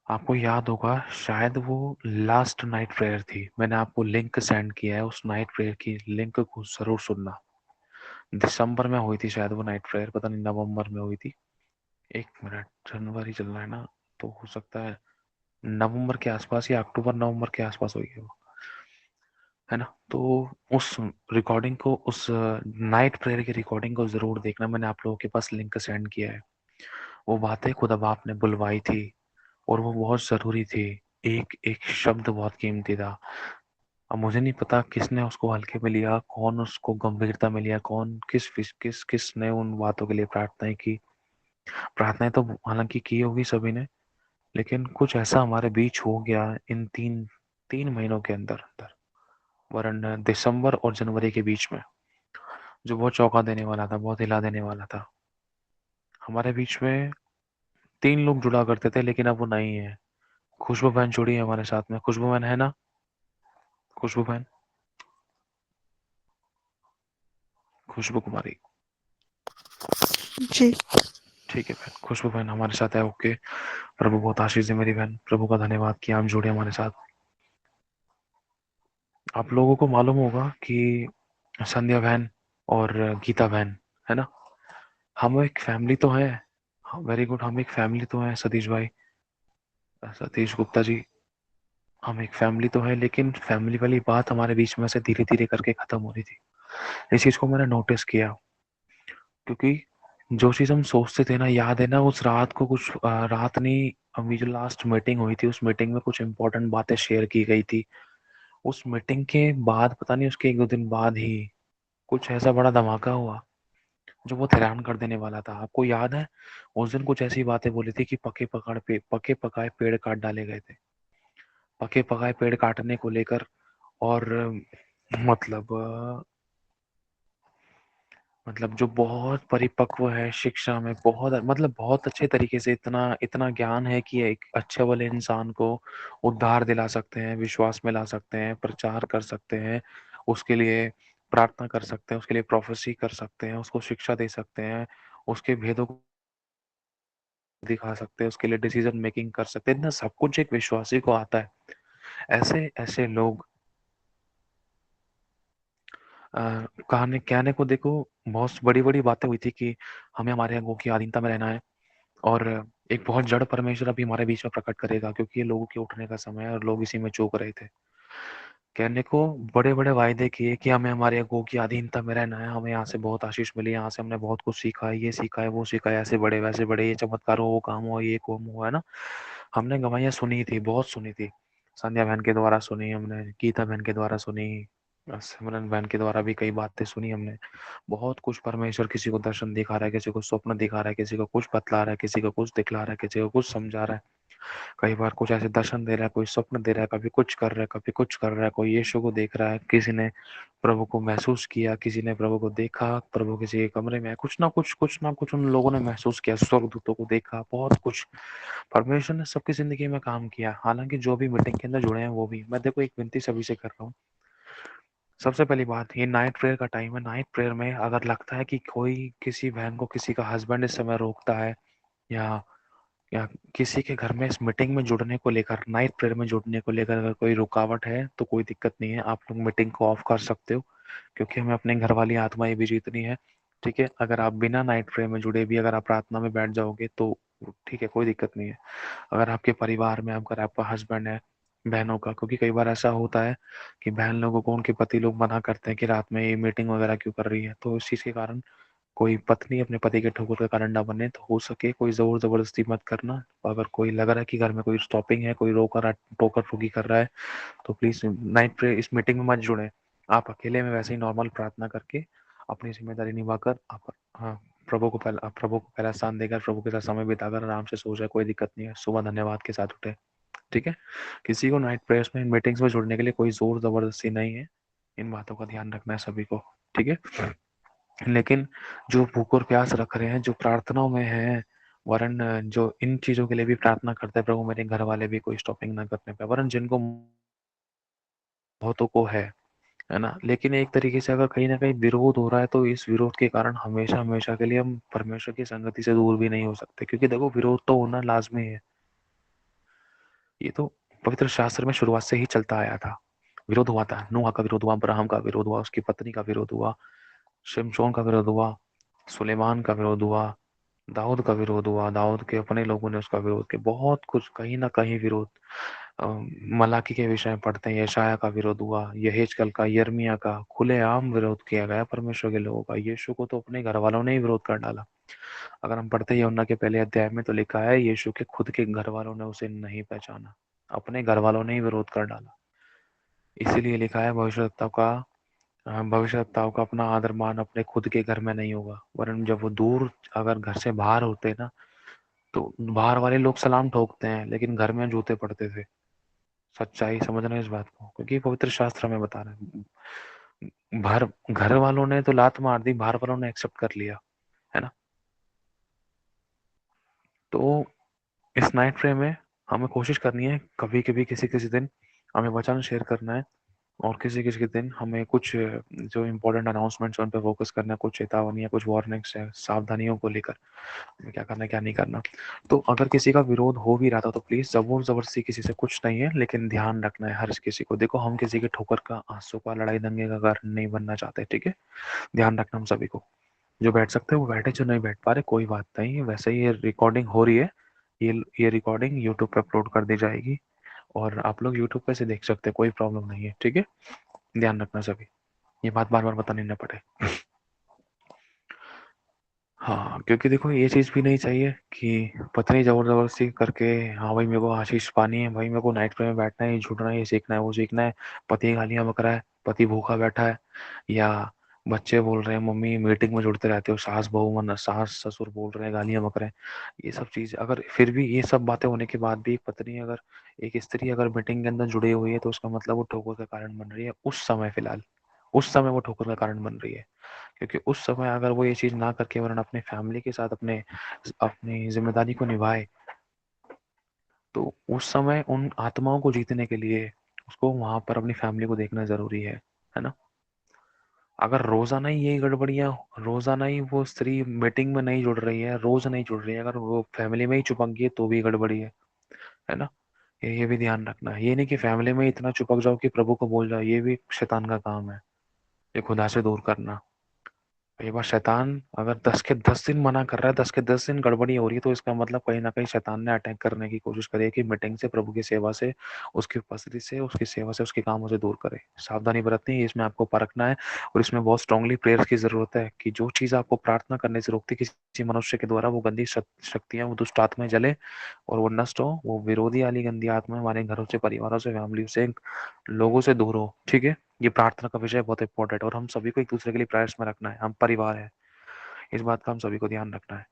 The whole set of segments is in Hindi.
आपको याद होगा, शायद वो लास्ट नाइट प्रेयर थी। मैंने आपको लिंक सेंड किया है, उस नाइट प्रेयर की लिंक को जरूर सुनना। दिसंबर में हुई थी शायद वो नाइट प्रेयर, पता नहीं नवंबर में हुई थी। एक मिनट, जनवरी चल रहा है ना, तो हो सकता है नवंबर के आसपास या अक्टूबर नवंबर के आसपास हुई है वो, है ना। तो उस रिकॉर्डिंग को, उस नाइट प्रेयर की रिकॉर्डिंग को जरूर देखना। मैंने आप लोगों के पास लिंक सेंड किया है। वो बातें खुदा बाप ने बुलवाई थी और वो बहुत जरूरी थी। एक एक शब्द बहुत कीमती था। अब मुझे नहीं पता किसने उसको हल्के में लिया, कौन उसको गंभीरता में लिया, कौन किसने उन बातों के लिए प्रार्थनाएं की। प्रार्थनाएं तो हालांकि की होगी सभी ने, लेकिन कुछ ऐसा हमारे बीच हो गया इन तीन तीन महीनों के अंदर अंदर, वरन दिसंबर और जनवरी के बीच में, जो बहुत चौंका देने वाला था, बहुत हिला देने वाला था। हमारे बीच में तीन लोग जुड़ा करते थे, लेकिन अब वो नहीं है। खुशबू बहन जुड़ी है हमारे साथ में। खुशबू बहन है ना? खुशबू बहन, खुशबू कुमारी। जी। ठीक है बहन, खुशबू बहन हमारे साथ है। ओके, प्रभु बहुत आशीष दे मेरी बहन। प्रभु का धन्यवाद कि आप जुड़े हमारे साथ। आप लोगों को मालूम होगा कि संध्या बहन और गीता बहन, है ना, हम एक फैमिली तो है। वेरी गुड, हम एक फैमिली तो है सतीश भाई, सतीश गुप्ता जी। हम एक फैमिली तो है, लेकिन फैमिली वाली बात हमारे बीच में से धीरे धीरे करके खत्म हो रही थी। इस चीज को मैंने नोटिस किया, क्योंकि जो चीज हम सोचते थे ना, याद है ना, उस रात को कुछ रात नहीं, अभी जो लास्ट मीटिंग हुई थी, उस मीटिंग में कुछ इंपॉर्टेंट बातें शेयर की गई थी। उस मीटिंग के बाद, पता नहीं उसके एक दो दिन बाद ही, कुछ ऐसा बड़ा धमाका हुआ जो बहुत हैरान कर देने वाला था। आपको याद है, उस दिन कुछ ऐसी बातें बोली थी कि पके पकाए पेड़ काट डाले गए थे। पके पकाए पेड़ काटने को लेकर, और मतलब जो बहुत परिपक्व है शिक्षा में, बहुत बहुत अच्छे तरीके से, इतना इतना ज्ञान है कि एक अच्छे वाले इंसान को उद्धार दिला सकते हैं, विश्वास में ला सकते हैं, प्रचार कर सकते हैं, उसके लिए प्रार्थना कर सकते हैं, उसके लिए प्रोफेसी कर सकते हैं, उसको शिक्षा दे सकते हैं, उसके भेदों को दिखा सकते हैं, उसके लिए डिसीजन मेकिंग कर सकते हैं। इतना सब कुछ एक विश्वासी को आता है। ऐसे ऐसे लोग, कहने कहने को देखो, बहुत बड़ी बड़ी बातें हुई थी कि हमें हमारे अंगों की अधीनता में रहना है, और एक बहुत जड़ परमेश्वर अभी हमारे बीच में प्रकट करेगा, क्योंकि ये लोगों के उठने का समय है और लोग इसी में चूक रहे थे। कहने को बड़े बड़े वायदे किए कि हमें हमारे अगुओं की अधीनता में रहना है, हमें यहाँ से बहुत आशीष मिली, यहाँ से हमने बहुत कुछ सीखा है, ये सीखा है, वो सीखा है, ऐसे बड़े वैसे बड़े, ये चमत्कार हो, वो काम हुआ, ये काम हुआ, है ना। हमने गवाहियां सुनी थी, बहुत सुनी थी। संध्या बहन के द्वारा सुनी हमने, गीता बहन के द्वारा सुनी, सिमरन बहन के द्वारा भी कई बातें सुनी हमने। बहुत कुछ परमेश्वर किसी को दर्शन दिखा रहा है, किसी को स्वप्न दिखा रहा है, किसी को कुछ बतला रहा है, किसी को कुछ दिखला रहा है, किसी को कुछ समझा रहा है। कई बार कुछ ऐसे दर्शन दे रहा है, कोई स्वप्न दे रहा है, कभी कुछ कर रहा है, कभी कुछ कर रहा है। कोई यीशु को देख रहा है, किसी ने प्रभु को महसूस किया, किसी ने प्रभु को देखा, प्रभु किसी के कमरे में है, कुछ ना कुछ उन लोगों ने महसूस किया, स्वर्गदूतों को देखा, बहुत कुछ परमेश्वर ने सबकी जिंदगी में काम किया। हालांकि जो भी मीटिंग के अंदर जुड़े हैं वो भी, मैं देखो एक विनती सभी से कर रहा हूँ। सबसे पहली बात, ये नाइट प्रेयर का टाइम है। नाइट प्रेयर में अगर लगता है कि कोई किसी बहन को, किसी का हस्बैंड इस समय रोकता है, या या किसी के घर में इस मीटिंग में जुड़ने को लेकर, नाइट प्रेयर में जुड़ने को लेकर अगर कोई रुकावट है, तो कोई दिक्कत नहीं है, आप लोग मीटिंग को ऑफ कर सकते हो, क्योंकि हमें अपने घर वाली आत्माएं भी जीतनी है। ठीक है, अगर आप बिना नाइट प्रेयर में जुड़े भी अगर आप प्रार्थना में बैठ जाओगे तो ठीक है, कोई दिक्कत नहीं है। अगर आपके परिवार में, अगर आपका हस्बैंड है, बहनों का, क्योंकि कई बार ऐसा होता है कि बहन लोगों को उनके पति लोग मना करते हैं कि रात में ये मीटिंग वगैरह क्यों कर रही है, तो इस चीज के कारण कोई पत्नी अपने पति के ठोकर का कारण ना बने। तो हो सके कोई जोर जबरदस्ती मत करना। अगर कोई लग रहा है कि घर में कोई स्टॉपिंग है, कोई रोक रहा, टोकर टोकी कर रहा है, तो प्लीज नाइट प्रे इस मीटिंग में मत जुड़े। आप अकेले में वैसे ही नॉर्मल प्रार्थना करके अपनी जिम्मेदारी निभाकर आप, हाँ, प्रभु को पहला स्थान देकर, प्रभु के साथ समय बिताकर आराम से सो जाए, कोई दिक्कत नहीं है। सुबह धन्यवाद के साथ उठे। ठीक है, किसी को नाइट प्रेयर्स में, इन मीटिंग्स में जुड़ने के लिए कोई जोर जबरदस्ती नहीं है। इन बातों का ध्यान रखना है सभी को। ठीक है, लेकिन जो भूख और प्यास रख रहे हैं, जो प्रार्थनाओं में है, वरन जो इन चीजों के लिए भी प्रार्थना करते हैं, प्रभु मेरे घर वाले भी कोई स्टॉपिंग ना करने पे, वरन जिनको बहुतों को है ना, लेकिन एक तरीके से अगर कहीं ना कहीं विरोध हो रहा है, तो इस विरोध के कारण हमेशा हमेशा के लिए हम परमेश्वर की संगति से दूर भी नहीं हो सकते, क्योंकि देखो विरोध तो होना लाजमी है। ये तो पवित्र शास्त्र में शुरुआत से ही चलता आया था। विरोध हुआ था, नूह का विरोध हुआ, अब्राहम का विरोध हुआ, उसकी पत्नी का विरोध हुआ, शिमशोन का विरोध हुआ, सुलेमान का विरोध हुआ, दाऊद का विरोध हुआ, दाऊद के अपने लोगों ने उसका विरोध किया, बहुत कुछ कहीं ना कहीं विरोध। मलाकी के विषय में पढ़ते हैं, यशाया का विरोध हुआ, यहेजकल का, यिर्मयाह का, खुलेआम विरोध किया गया परमेश्वर के लोगों का। यीशु को तो अपने घर वालों ने ही विरोध कर डाला। अगर हम पढ़ते हैं यूहन्ना के पहले अध्याय में, तो लिखा है यीशु के खुद के घर वालों ने उसे नहीं पहचाना, अपने घर वालों ने ही विरोध कर डाला। इसीलिए लिखा है भविष्यवक्ताओं का अपना आदर मान अपने खुद के घर में नहीं होगा, वरन जब वो दूर अगर घर से बाहर होते ना, तो बाहर वाले लोग सलाम ठोकते हैं, लेकिन घर में जूते पड़ते थे। सच्चाई समझना इस बात को, क्योंकि पवित्र शास्त्र में बता रहे हैं। घर वालों ने तो लात मार दी, बाहर वालों ने एक्सेप्ट कर लिया, है ना। तो इस नाइट फ्रेम में हमें कोशिश करनी है, कभी कभी किसी किसी दिन हमें वचन शेयर करना है, और किसी किसी के दिन हमें कुछ जो इम्पोर्टेंट अनाउंसमेंट्स उन पर फोकस करना है, कुछ चेतावनी या कुछ वार्निंग्स है, सावधानियों को लेकर हमें क्या करना है क्या नहीं करना। तो अगर किसी का विरोध हो भी रहा था, तो प्लीज जबरदस्ती जबरदस्ती किसी से कुछ नहीं है, लेकिन ध्यान रखना है हर किसी को। देखो, हम किसी के ठोकर का, आंसू का, लड़ाई दंगे का कारण नहीं बनना चाहते, ठीक है। ध्यान रखना हम सभी को। जो बैठ सकते हैं वो बैठे, जो नहीं बैठ पा रहे कोई बात नहीं। वैसे ही ये रिकॉर्डिंग हो रही है, ये रिकॉर्डिंग यूट्यूब पे अपलोड कर दी जाएगी, और आप लोग यूट्यूब पे से देख सकते हैं, कोई प्रॉब्लम नहीं है, ठीक है। ध्यान रखना सभी, ये बात बार बार बतानी ना पड़े। हाँ, क्योंकि देखो ये चीज भी नहीं चाहिए कि पत्नी जबरदस्ती करके, हाँ भाई मेरे को आशीष पानी है, भाई मेरे को नाइट में बैठना है, ये छूटना है, ये सीखना है, वो सीखना है, पति गालियां बक रहा है, पति भूखा बैठा है, या बच्चे बोल रहे हैं मम्मी मीटिंग में जुड़ते रहते हो, सास बहू मन सास ससुर बोल रहे हैं, गालियां बक रहे हैं, ये सब चीज अगर फिर भी ये सब बातें होने के बाद भी एक पत्नी अगर, एक स्त्री अगर मीटिंग के अंदर जुड़ी हुई है, तो उसका मतलब वो ठोकर का कारण बन रही है उस समय, फिलहाल उस समय वो ठोकर का कारण बन रही है। क्योंकि उस समय अगर वो ये चीज ना करके वरना अपने फैमिली के साथ अपने अपनी जिम्मेदारी को निभाए, तो उस समय उन आत्माओं को जीतने के लिए उसको वहां पर अपनी फैमिली को देखना जरूरी है ना। अगर रोजाना ही यही गड़बड़ियां, रोजाना ही वो स्त्री मीटिंग में नहीं जुड़ रही है, रोज नहीं जुड़ रही है, अगर वो फैमिली में ही चिपक गई है, तो भी गड़बड़ी है ना। ये भी ध्यान रखना है, ये नहीं कि फैमिली में इतना चिपक जाओ कि प्रभु को बोल जाओ, ये भी शैतान का काम है, ये खुदा से दूर करना। कई बार शैतान अगर 10 के 10 दिन मना कर रहा है, 10 के 10 दिन गड़बड़ी हो रही है, तो इसका मतलब कहीं ना कहीं शैतान ने अटैक करने की कोशिश करी है कि मीटिंग से, प्रभु की सेवा से, उसकी उपस्थिति से, उसकी सेवा से, उसके कामों से दूर करे। सावधानी बरतनी है, इसमें आपको परखना है, और इसमें बहुत स्ट्रांगली प्रेयर्स की जरूरत है कि जो चीज आपको प्रार्थना करने से रोकती किसी मनुष्य के द्वारा, वो गंदी शक्तियां, वो दुष्ट आत्माएं जले और वो नष्ट हो, वो विरोधी वाली गंदी आत्माएं हमारे घरों से, परिवारों से, फैमिली से, लोगों से दूर हो, ठीक है। ये प्रार्थना का विषय बहुत इंपॉर्टेंट है, और हम सभी को एक दूसरे के लिए प्रयास में रखना है, हम परिवार है, इस बात का हम सभी को ध्यान रखना है।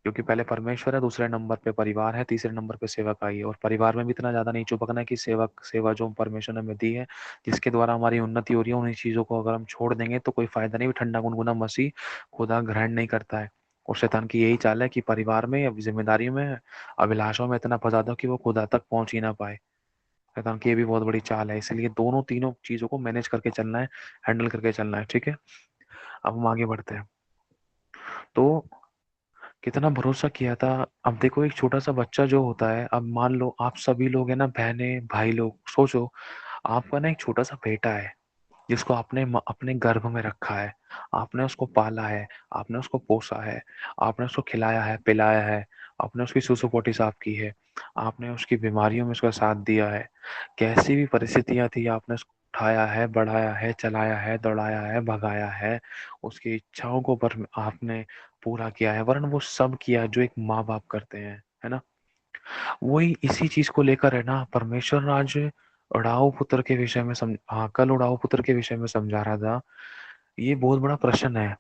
क्योंकि पहले परमेश्वर है, दूसरे नंबर पे परिवार है, तीसरे नंबर पे सेवक आई है, और परिवार में भी इतना ज्यादा नहीं चुपकना है कि सेवा जो परमेश्वर ने हमें दी है, जिसके द्वारा हमारी उन्नति हो रही है, उन्हीं चीजों को अगर हम छोड़ देंगे तो कोई फायदा नहीं। ठंडा गुनगुना मसीह खुदा ग्रहण नहीं करता है, और शैतान की यही चाल है कि परिवार में या जिम्मेदारियों में, अभिलाषों में इतना फंसा दो कि वो खुदा तक पहुंच ही ना पाए। शैतान की ये भी बहुत बड़ी चाल है, इसलिए दोनों तीनों चीजों को मैनेज करके चलना है, हैंडल करके चलना है, ठीक है। अब हम आगे बढ़ते हैं। तो कितना भरोसा किया था। अब देखो, एक छोटा सा बच्चा जो होता है, अब मान लो आप सभी लोग है ना, बहनें भाई लोग, सोचो आपका ना एक छोटा सा बेटा है, जिसको आपने अपने गर्भ में रखा है, आपने उसको पाला है, आपने उसको पोसा है, आपने उसको खिलाया है, पिलाया है, आपने उसकी सुसु पोटी साफ की है, आपने उसकी बीमारियों में उसका साथ दिया है, कैसी भी परिस्थितियां थी आपने उसको उठाया है, बढ़ाया है, चलाया है, दौड़ाया है, भगाया है, उसकी इच्छाओं को पर आपने पूरा किया है, वरन वो सब किया जो एक माँ बाप करते हैं, है ना। वही इसी चीज को लेकर है ना, परमेश्वर आज उड़ाऊ पुत्र के विषय में हाँ, कल उड़ाऊ पुत्र के विषय में समझा रहा था। ये बहुत बड़ा प्रश्न है,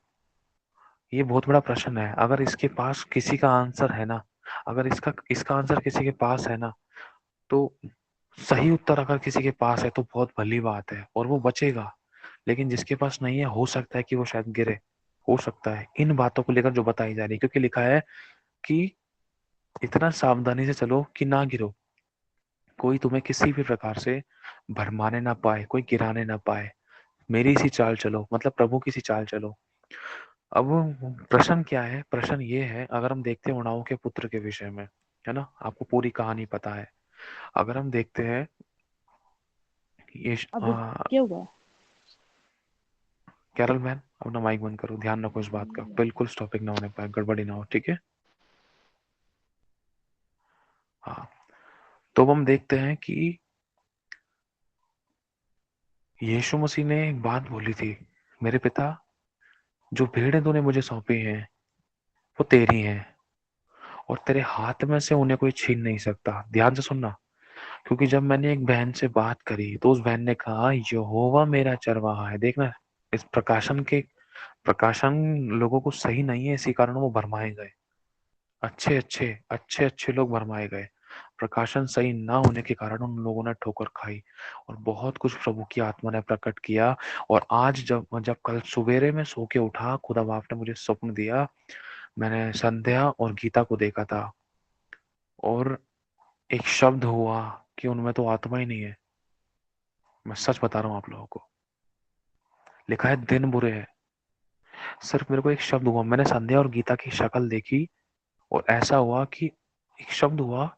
ये बहुत बड़ा प्रश्न है। अगर इसके पास किसी का आंसर है ना, अगर इसका इसका आंसर किसी के पास है ना, तो सही उत्तर अगर किसी के पास है तो बहुत भली बात है और वो बचेगा। लेकिन जिसके पास नहीं है, हो सकता है कि वो शायद गिरे, हो सकता है, इन बातों को लेकर जो बताई जा रही है, क्योंकि लिखा है कि इतना सावधानी से चलो कि ना गिरो, कोई तुम्हें किसी भी प्रकार से भरमाने ना पाए, कोई गिराने ना पाए, मेरी सी चाल चलो, मतलब प्रभु की सी चाल चलो। अब प्रश्न क्या है, प्रश्न ये है, अगर हम देखते हैं उड़ाऊ के पुत्र के विषय में, है ना, आपको पूरी कहानी पता है। अगर हम देखते हैं ये अब क्या हुआ? कैरल मैन, अपना माइक बंद करो, ध्यान रखो इस बात का, बिल्कुल टॉपिक ना होने पाए, गड़बड़ी ना हो, ठीक है? हाँ, तो अब हम देखते हैं कि यीशु मसीह ने एक बात बोली थी, मेरे पिता, जो भेड़ें तूने मुझे सौंपी हैं वो तेरी हैं, और तेरे हाथ में से उन्हें कोई छीन नहीं सकता। ध्यान से सुनना, क्योंकि जब मैंने एक बहन से बात करी तो उस बहन ने कहा यहोवा मेरा चरवाहा है। देखना, इस प्रकाशन लोगों को सही नहीं है, इसी कारण वो भरमाए गए, अच्छे अच्छे लोग भरमाए गए। प्रकाशन सही ना होने के कारण उन लोगों ने ठोकर खाई, और बहुत कुछ प्रभु की आत्मा ने प्रकट किया। और आज जब जब कल सवेरे में सो के उठा, खुदा बाप ने मुझे स्वप्न दिया, मैंने संध्या और गीता को देखा था, और एक शब्द हुआ कि उनमें तो आत्मा ही नहीं है। मैं सच बता रहा हूँ आप लोगों को, लिखा है दिन बुरे हैं। सिर्फ मेरे को एक शब्द हुआ, मैंने संध्या और गीता की शक्ल देखी, और ऐसा हुआ कि एक शब्द हुआ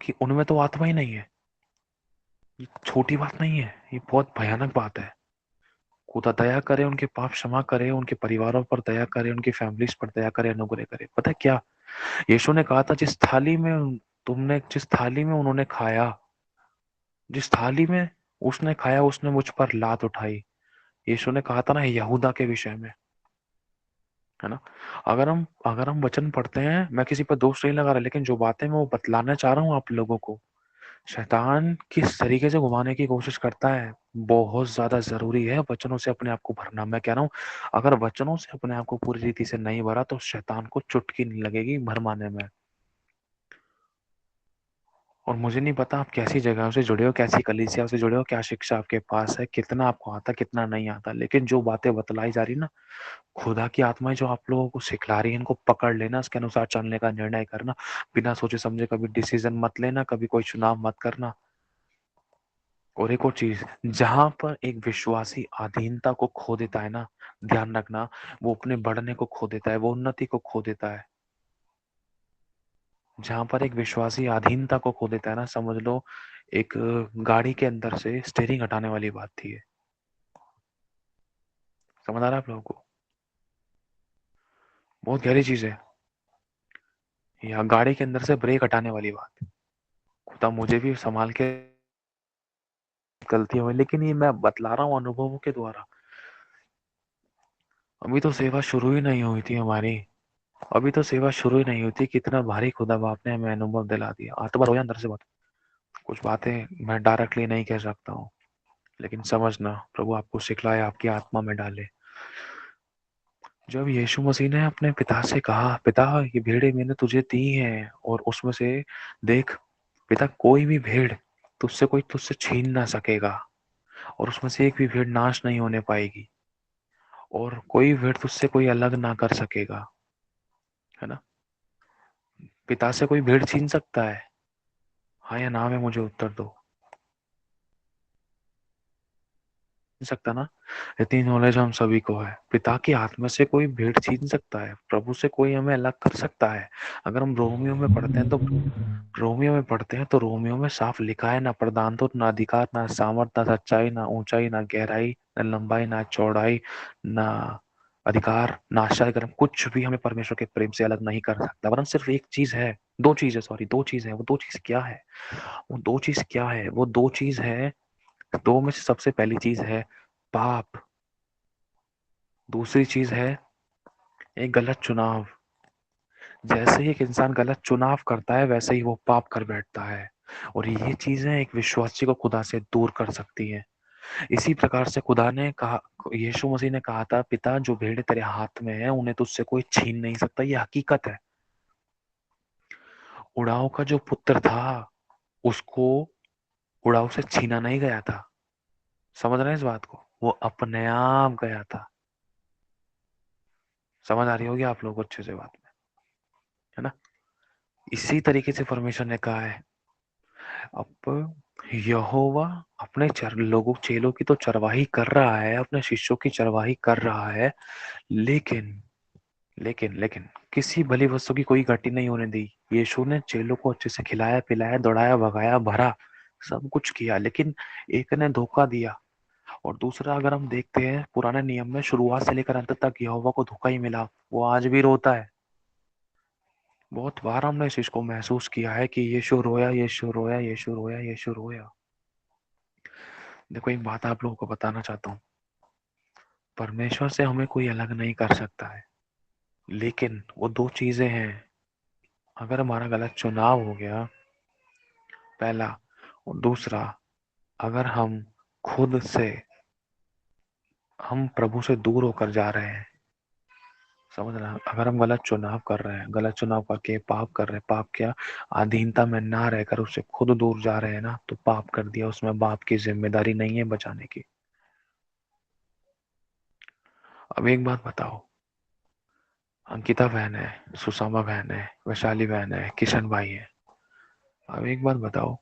कि उनमें तो आत्मा ही नहीं है। ये छोटी बात नहीं है, ये बहुत भयानक बात है। खुदा दया करे, उनके पाप क्षमा करे, उनके परिवारों पर दया करे, उनकी फैमिलीज पर दया करे, अनुग्रह करे। पता है क्या यीशु ने कहा था? जिस थाली में उन्होंने खाया, जिस थाली में उसने खाया, उसने मुझ पर लात उठाई। यीशु ने कहा था ना यहूदा के विषय में, है ना? अगर हम वचन पढ़ते हैं, मैं किसी पर दोष नहीं लगा रहा, लेकिन जो बातें मैं वो बतलाना चाह रहा हूँ आप लोगों को, शैतान किस तरीके से घुमाने की कोशिश करता है, बहुत ज्यादा जरूरी है वचनों से अपने आप को भरना। मैं कह रहा हूँ, अगर वचनों से अपने आप को पूरी रीति से नहीं भरा तो शैतान को चुटकी नहीं लगेगी भरमाने में। और मुझे नहीं पता आप कैसी जगहों से जुड़े हो, कैसी कलीसिया से जुड़े हो, क्या शिक्षा आपके पास है, कितना आपको आता, कितना नहीं आता, लेकिन जो बातें बतलाई जा रही ना, खुदा की आत्माएं जो आप लोगों को सिखला रही है, इनको पकड़ लेना, इसके अनुसार चलने का निर्णय करना, बिना सोचे समझे कभी डिसीजन मत लेना, कभी कोई चुनाव मत करना। और एक और चीज, जहां पर एक विश्वासी अधीनता को खो देता है ना, ध्यान रखना, वो अपने बढ़ने को खो देता है, वो उन्नति को खो देता है। जहां पर एक विश्वासी अधीनता को खो देता है ना, समझ लो एक गाड़ी के अंदर से स्टीयरिंग हटाने वाली बात थी ये। समझ आ रहा है आप लोगों को? बहुत गहरी चीज है, या गाड़ी के अंदर से ब्रेक हटाने वाली बात। खुदा मुझे भी संभाल के, गलती हुई, लेकिन ये मैं बतला रहा हूँ अनुभवों के द्वारा। अभी तो सेवा शुरू ही नहीं हुई थी हमारी, अभी तो सेवा शुरू ही नहीं हुई थी, कितना भारी खुदा बाप ने हमें अनुभव दिला दिया। आत्मा हो या अंदर से बात, कुछ बातें मैं डायरेक्टली नहीं कह सकता हूँ, लेकिन समझना, प्रभु आपको सिखलाए, आपकी आत्मा में डाले। जब यीशु मसीह ने अपने पिता से कहा, पिता ये भेड़े मैंने तुझे दी हैं, और उसमें से देख पिता, कोई भी भेड़ तुझसे छीन ना सकेगा, और उसमें से एक भी भेड़ नाश नहीं होने पाएगी, और कोई भेड़ तुझसे कोई अलग ना कर सकेगा, है ना? पिता से कोई भेड़ छीन सकता है? हाँ या ना में मुझे उत्तर दो। सकता ना? इतनी नॉलेज हम सभी को है, पिता की आत्मा से कोई भेंट छीन सकता है, प्रभु से कोई हमें अलग कर सकता है? अगर हम रोमियो में साफ लिखा है, ना प्रधान तो, ना अधिकार, ना सामर्थ, ना सच्चाई, ना ऊंचाई, ना गहराई, ना लंबाई, ना चौड़ाई, ना अधिकार, ना आश्चर्य कर्म, कुछ भी हमें परमेश्वर के प्रेम से अलग नहीं कर सकता, वरन सिर्फ एक चीज है, दो चीज है, सॉरी, दो चीज है। वो दो चीज क्या है? वो दो चीज क्या है? वो दो चीज है, दो में से सबसे पहली चीज है पाप, दूसरी चीज है एक गलत चुनाव। जैसे ही एक इंसान गलत चुनाव करता है, वैसे ही वो पाप कर बैठता है, और ये चीजें एक विश्वासी को खुदा से दूर कर सकती हैं। इसी प्रकार से खुदा ने कहा, यीशु मसीह ने कहा था, पिता जो भेड़ तेरे हाथ में है उन्हें तुझसे कोई छीन नहीं सकता। ये हकीकत है। उड़ाव का जो पुत्र था, उसको उड़ाव से छीना नहीं गया था। समझ रहे हैं इस बात को? वो अपने आप गया था। समझ आ रही होगी आप लोगों को अच्छे से बात में, है ना? इसी तरीके से परमेश्वर ने कहा है, अब यहोवा अपने लोगों चेलों की तो चरवाही कर रहा है, अपने शिष्यों की चरवाही कर रहा है, लेकिन लेकिन लेकिन किसी भली वस्तु की कोई गति नहीं होने दी। यीशु ने चेलों को अच्छे से खिलाया पिलाया, दौड़ाया भगाया, भरा, सब कुछ किया, लेकिन एक ने धोखा दिया। और दूसरा अगर हम देखते हैं पुराने नियम में शुरुआत से लेकर अंत तक यहोवा को धोखा ही मिला, वो आज भी रोता है। बहुत बार हमने इस चीज को महसूस किया है कि यीशु रोया, यीशु रोया, यीशु रोया, यीशु रोया। देखो एक बात आप लोगों को बताना चाहता हूँ, परमेश्वर से हमें कोई अलग नहीं कर सकता है, लेकिन वो दो चीजें हैं। अगर हमारा गलत चुनाव हो गया, पहला, और दूसरा, अगर हम खुद से, हम प्रभु से दूर होकर जा रहे हैं, समझ रहे हैं? अगर हम गलत चुनाव कर रहे हैं, गलत चुनाव करके पाप कर रहे हैं, पाप क्या, अधीनता में ना रहकर उससे खुद दूर जा रहे हैं ना, तो पाप कर दिया, उसमें बाप की जिम्मेदारी नहीं है बचाने की। अब एक बात बताओ, अंकिता बहन है, सुषमा बहन है, वैशाली बहन है, किशन भाई है, अब एक बात बताओ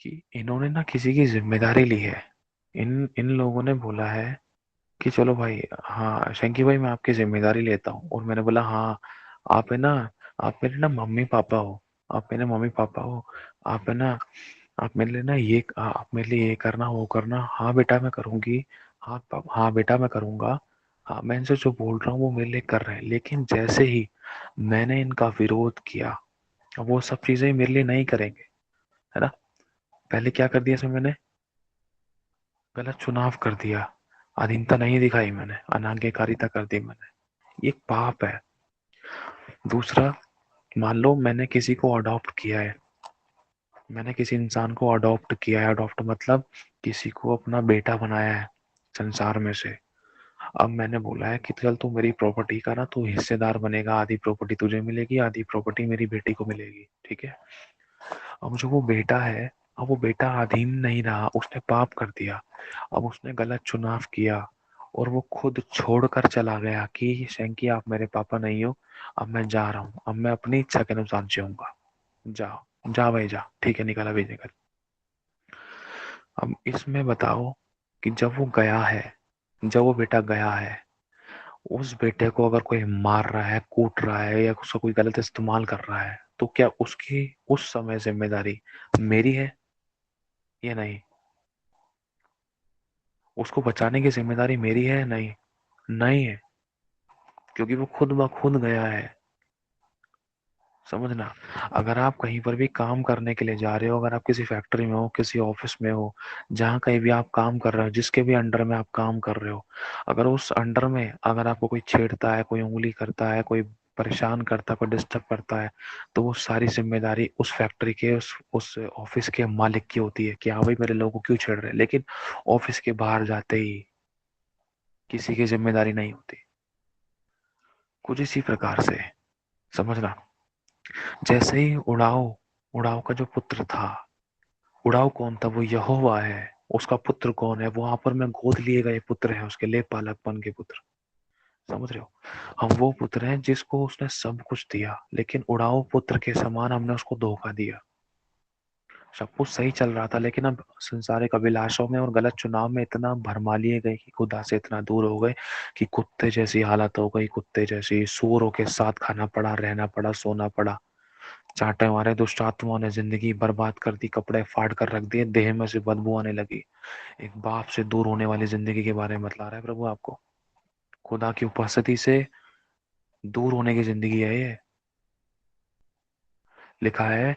कि इन्होंने ना किसी की जिम्मेदारी ली है। इन इन लोगों ने बोला है कि चलो भाई, हाँ शंकी भाई मैं आपकी जिम्मेदारी लेता हूँ, और मैंने बोला हाँ, आप है ना, आप मेरे ना मम्मी पापा हो, आप मेरे मम्मी पापा हो, आप है ना, आप मेरे लिए ना ये, आप मेरे लिए ये करना वो करना, हाँ बेटा मैं करूंगी, हाँ हाँ बेटा मैं करूंगा, हाँ मैं इनसे जो बोल रहा हूँ वो मेरे लिए कर रहे हैं। लेकिन जैसे ही मैंने इनका विरोध किया, अब वो सब चीजें मेरे लिए नहीं करेंगे, है ना। पहले क्या कर दिया इसमें मैंने, गलत चुनाव कर दिया, अधीनता नहीं दिखाई मैंने, अनाज्ञाकारिता कर दी मैंने, ये पाप है। दूसरा, मान लो मैंने किसी को अडॉप्ट किया है, मैंने किसी इंसान को अडॉप्ट किया है, अडॉप्ट मतलब किसी को अपना बेटा बनाया है संसार में से। अब मैंने बोला है कि चल तू मेरी प्रॉपर्टी का ना तू हिस्सेदार बनेगा, आधी प्रॉपर्टी तुझे मिलेगी, आधी प्रॉपर्टी मेरी बेटी को मिलेगी, ठीक है। अब जो वो बेटा है, अब वो बेटा अधीन नहीं रहा, उसने पाप कर दिया, अब उसने गलत चुनाव किया, और वो खुद छोड़कर चला गया कि शैंकी आप मेरे पापा नहीं हो, अब मैं जा रहा हूँ, अब मैं अपनी इच्छा के अनुसार जीऊंगा, जाओ जा भाई जा, ठीक है निकल अभी निकल। अब इसमें बताओ कि जब वो गया है, जब वो बेटा गया है, उस बेटे को अगर कोई मार रहा है, कूट रहा है, या उसका कोई गलत इस्तेमाल कर रहा है, तो क्या उसकी उस समय जिम्मेदारी मेरी है या नहीं? उसको बचाने की जिम्मेदारी मेरी है? नहीं, नहीं है, क्योंकि वो खुद ब खुद गया है। समझना, अगर आप कहीं पर भी काम करने के लिए जा रहे हो, अगर आप किसी फैक्ट्री में हो, किसी ऑफिस में हो, जहां कहीं भी आप काम कर रहे हो, जिसके भी अंडर में आप काम कर रहे हो, अगर उस अंडर में अगर आपको कोई छेड़ता है, कोई उंगली करता है, कोई परेशान करता है, कोई डिस्टर्ब करता है, तो वो सारी जिम्मेदारी उस फैक्ट्री के, उस ऑफिस के मालिक की होती है कि हाँ भाई मेरे लोगों को क्यों छेड़ रहे हैं। लेकिन ऑफिस के बाहर जाते ही किसी की जिम्मेदारी नहीं होती। कुछ इसी प्रकार से समझना, जैसे ही उड़ाव, उड़ाव का जो पुत्र था, उड़ाव कौन था, वो यहोवा है, उसका पुत्र कौन है, वहां पर में गोद लिए गए पुत्र है, उसके ले पालकपन के पुत्र। समझ रहे हो, हम वो पुत्र हैं जिसको उसने सब कुछ दिया, लेकिन उड़ाव पुत्र के समान हमने उसको धोखा दिया। सब कुछ सही चल रहा था, लेकिन अब संसारिक अभिलाषों में और गलत चुनाव में इतना भरमा लिए गए कि खुदा से इतना दूर हो गए कि कुत्ते जैसी हालत हो गई, कुत्ते जैसी, सूरों के साथ खाना पड़ा, रहना पड़ा, सोना पड़ा। चांटे मारे दुष्ट आत्माओं ने, जिंदगी बर्बाद कर दी, कपड़े फाड़ कर रख दिए, देह में से बदबू आने लगी। एक बाप से दूर होने वाली जिंदगी के बारे में बतला रहा है प्रभु आपको। खुदा की उपस्थिति से दूर होने की जिंदगी है ये। लिखा है,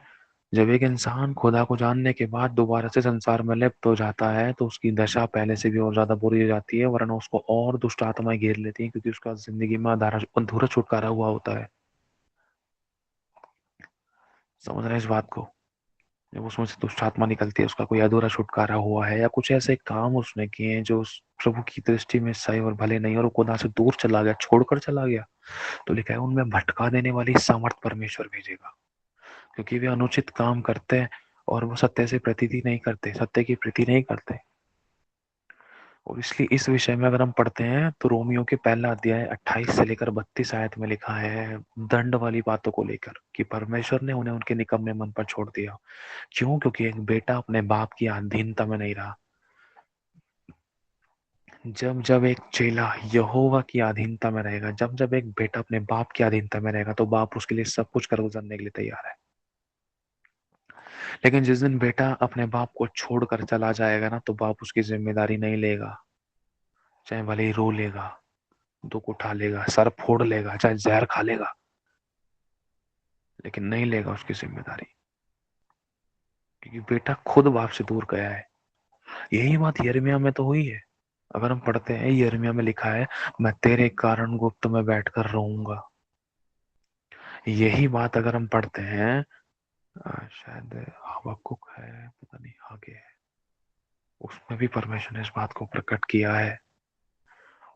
जब एक इंसान खुदा को जानने के बाद दोबारा से संसार में लिप्त हो जाता है, तो उसकी दशा पहले से भी और ज्यादा बुरी हो जाती है, वरना उसको और दुष्ट आत्माएं घेर लेती हैं, क्योंकि उसका जिंदगी में अधूरा छुटकारा हुआ होता है। समझ रहे हैं इस बात को? जब उसमें से दुष्ट आत्मा निकलती है, उसका कोई अधूरा छुटकारा हुआ है, या कुछ ऐसे काम उसने किए हैं जो उस प्रभु की दृष्टि में सही और भले नहीं, और वो खुदा से दूर चला गया, छोड़कर चला गया, तो लिखा है उनमें भटका देने वाली सामर्थ परमेश्वर भेजेगा, क्योंकि वे अनुचित काम करते हैं, और वो सत्य से प्रतीति नहीं करते, सत्य की प्रीति नहीं करते। और इसलिए इस विषय में अगर हम पढ़ते हैं तो रोमियो के पहला अध्याय 28 से लेकर 32 आयत में लिखा है दंड वाली बातों को लेकर, कि परमेश्वर ने उन्हें उनके निकम्मे मन पर छोड़ दिया। क्यों? क्योंकि एक बेटा अपने बाप की अधीनता में नहीं रहा। जब जब एक चेला यहोवा की अधीनता में रहेगा, जब जब एक बेटा अपने बाप की अधीनता में रहेगा, तो बाप उसके लिए सब कुछ कर गुजरने के लिए तैयार है। लेकिन जिस दिन बेटा अपने बाप को छोड़कर चला जाएगा ना, तो बाप उसकी जिम्मेदारी नहीं लेगा। चाहे भले ही रो लेगा, दुख उठा लेगा, सर फोड़ लेगा, चाहे जहर खा लेगा, लेकिन नहीं लेगा उसकी जिम्मेदारी, क्योंकि बेटा खुद बाप से दूर गया है। यही बात यिर्मयाह में तो हुई है। अगर हम पढ़ते हैं, यिर्मयाह में लिखा है, मैं तेरे कारण गुप्त में बैठकर रहूंगा। यही बात अगर हम पढ़ते हैं, शायद हबक्कुक है, पता नहीं आगे है, उसमें भी परमेश्वर ने इस बात को प्रकट किया है,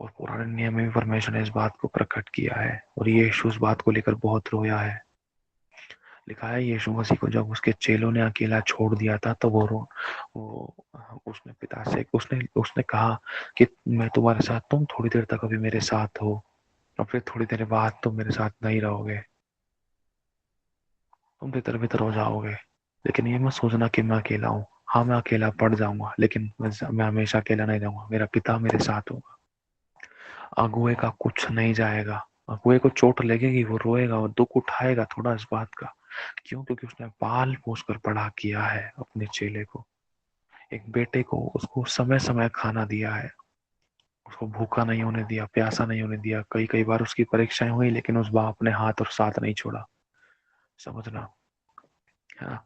और पुराने नियम में भी परमेश्वर ने इस बात को प्रकट किया है, और यीशु उस बात को लेकर बहुत रोया है। लिखा है, यीशु मसीह को जब उसके चेलों ने अकेला छोड़ दिया था, तो वो उसने पिता से उसने उसने कहा कि मैं तुम्हारे साथ, तुम थोड़ी देर तक अभी मेरे साथ हो, और फिर थोड़ी देर बाद तुम मेरे साथ नहीं रहोगे, तुम तितर बितर हो जाओगे। लेकिन ये मत सोचना कि मैं अकेला हूँ। हाँ, मैं अकेला पड़ जाऊंगा, लेकिन मैं हमेशा अकेला नहीं रहूंगा, मेरा पिता मेरे साथ होगा। अगुए का कुछ नहीं जाएगा। अगुए को चोट लगेगी, वो रोएगा और दुख उठाएगा थोड़ा इस बात का। क्यों? क्योंकि उसने पाल पोस कर बड़ा किया है अपने चेले को, एक बेटे को, उसको समय समय खाना दिया है, उसको भूखा नहीं होने दिया, प्यासा नहीं होने दिया। कई कई बार उसकी परीक्षाएं हुई, लेकिन उस बाप ने हाथ और साथ नहीं छोड़ा। समझना है ना?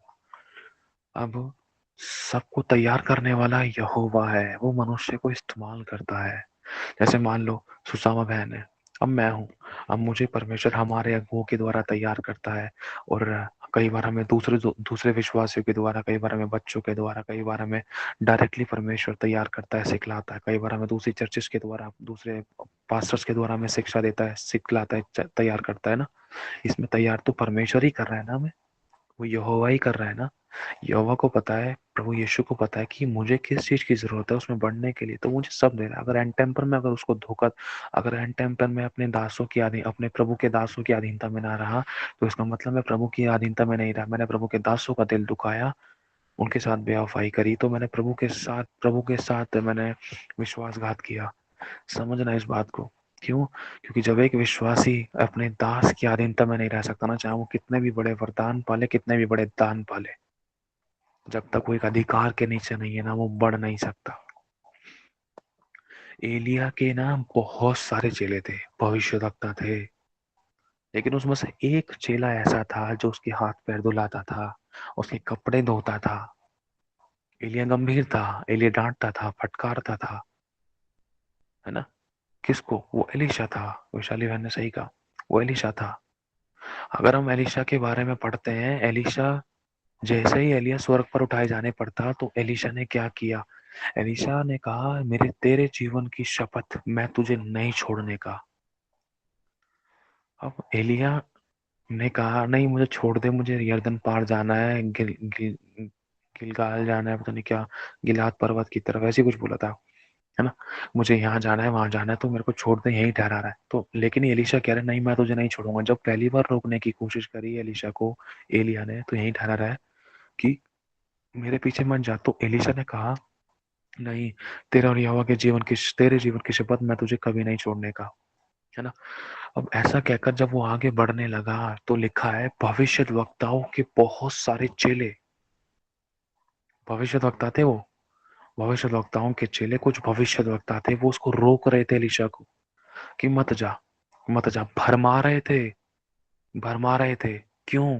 अब सबको तैयार करने वाला यहोवा है, वो मनुष्य को इस्तेमाल करता है। जैसे मान लो सुसामा बहन है, अब मैं हूँ, अब मुझे परमेश्वर हमारे अगुओं के द्वारा तैयार करता है, और कई बार हमें दूसरे विश्वासियों के द्वारा, कई बार हमें बच्चों के द्वारा, कई बार हमें डायरेक्टली परमेश्वर तैयार करता है, सिखलाता है। कई बार हमें दूसरी चर्चेस के द्वारा, दूसरे पास्टर्स के द्वारा हमें शिक्षा देता है, सिखलाता है, तैयार करता है ना। इसमें तैयार तो परमेश्वर ही कर रहा है ना हमें, वो यहोवा ही कर रहा है ना। यहोवा को पता है, प्रभु यीशु को पता है कि मुझे किस चीज की जरूरत है उसमें बढ़ने के लिए, तो मुझे सब दे रहा है। अगर एंड टाइम पर मैं अगर उसको धोखा, अगर एंड टाइम पर मैं अपने दासों की आधीन, अपने प्रभु के दासों की अधीनता में ना रहा, तो इसका मतलब मैं प्रभु की अधीनता में नहीं रहा, मैंने प्रभु के दासों का दिल दुखाया, उनके साथ बेवफाई करी, तो मैंने प्रभु के साथ मैंने विश्वासघात किया। समझना इस बात को। क्यों? क्योंकि जब एक विश्वासी अपने दास की अधीनता में नहीं रह सकता ना, चाहे वो कितने भी बड़े वरदान पाले, कितने भी बड़े दान पाले, जब तक वो एक अधिकार के नीचे नहीं है ना, वो बढ़ नहीं सकता। एलिया के ना बहुत सारे चेले थे, भविष्यवक्ता थे, लेकिन उसमें से एक चेला ऐसा था जो उसके हाथ पैर धुलाता था, उसके कपड़े धोता था। एलिया गंभीर था, एलिया डांटता था, फटकारता था, है ना। किसको? वो एलीशा था। वैशाली बहन ने सही कहा, वो एलीशा था। अगर हम एलीशा के बारे में पढ़ते हैं, एलीशा जैसे ही एलिया स्वर्ग पर उठाए जाने पर था, तो एलीशा ने क्या किया? एलीशा ने कहा, मेरे तेरे जीवन की शपथ, मैं तुझे नहीं छोड़ने का। अब एलिया ने कहा, नहीं मुझे छोड़ दे, मुझे यरदन पार जाना है, गिलगाल जाना है, पता नहीं क्या, गिलाद पर्वत की तरफ, ऐसी कुछ बोला था, है ना। मुझे यहाँ जाना है, वहां जाना है, तो मेरे को छोड़ दे, यहीं ठहरा रहा है। तो लेकिन एलीशा कह रहा है, नहीं मैं तुझे नहीं छोड़ूंगा। जब पहली बार रोकने की कोशिश करी एलीशा को एलिया ने, तो यहीं ठहरा रहा है कि मेरे पीछे मत जा। तो एलीशा ने कहा, नहीं, तेरा और यहोवा के जीवन की, तेरे जीवन की शपथ, मैं तुझे कभी नहीं छोड़ने का, है ना। अब ऐसा कहकर जब वो आगे बढ़ने लगा, तो लिखा है, भविष्य वक्ताओं के बहुत सारे चेले, भविष्य वक्ता थे वो, भविष्य वक्ताओं के चेले, कुछ भविष्य वक्ता थे, वो उसको रोक रहे थे एलीशा को कि मत जा, मत जा, भरमा रहे थे, भरमा रहे थे। क्यों?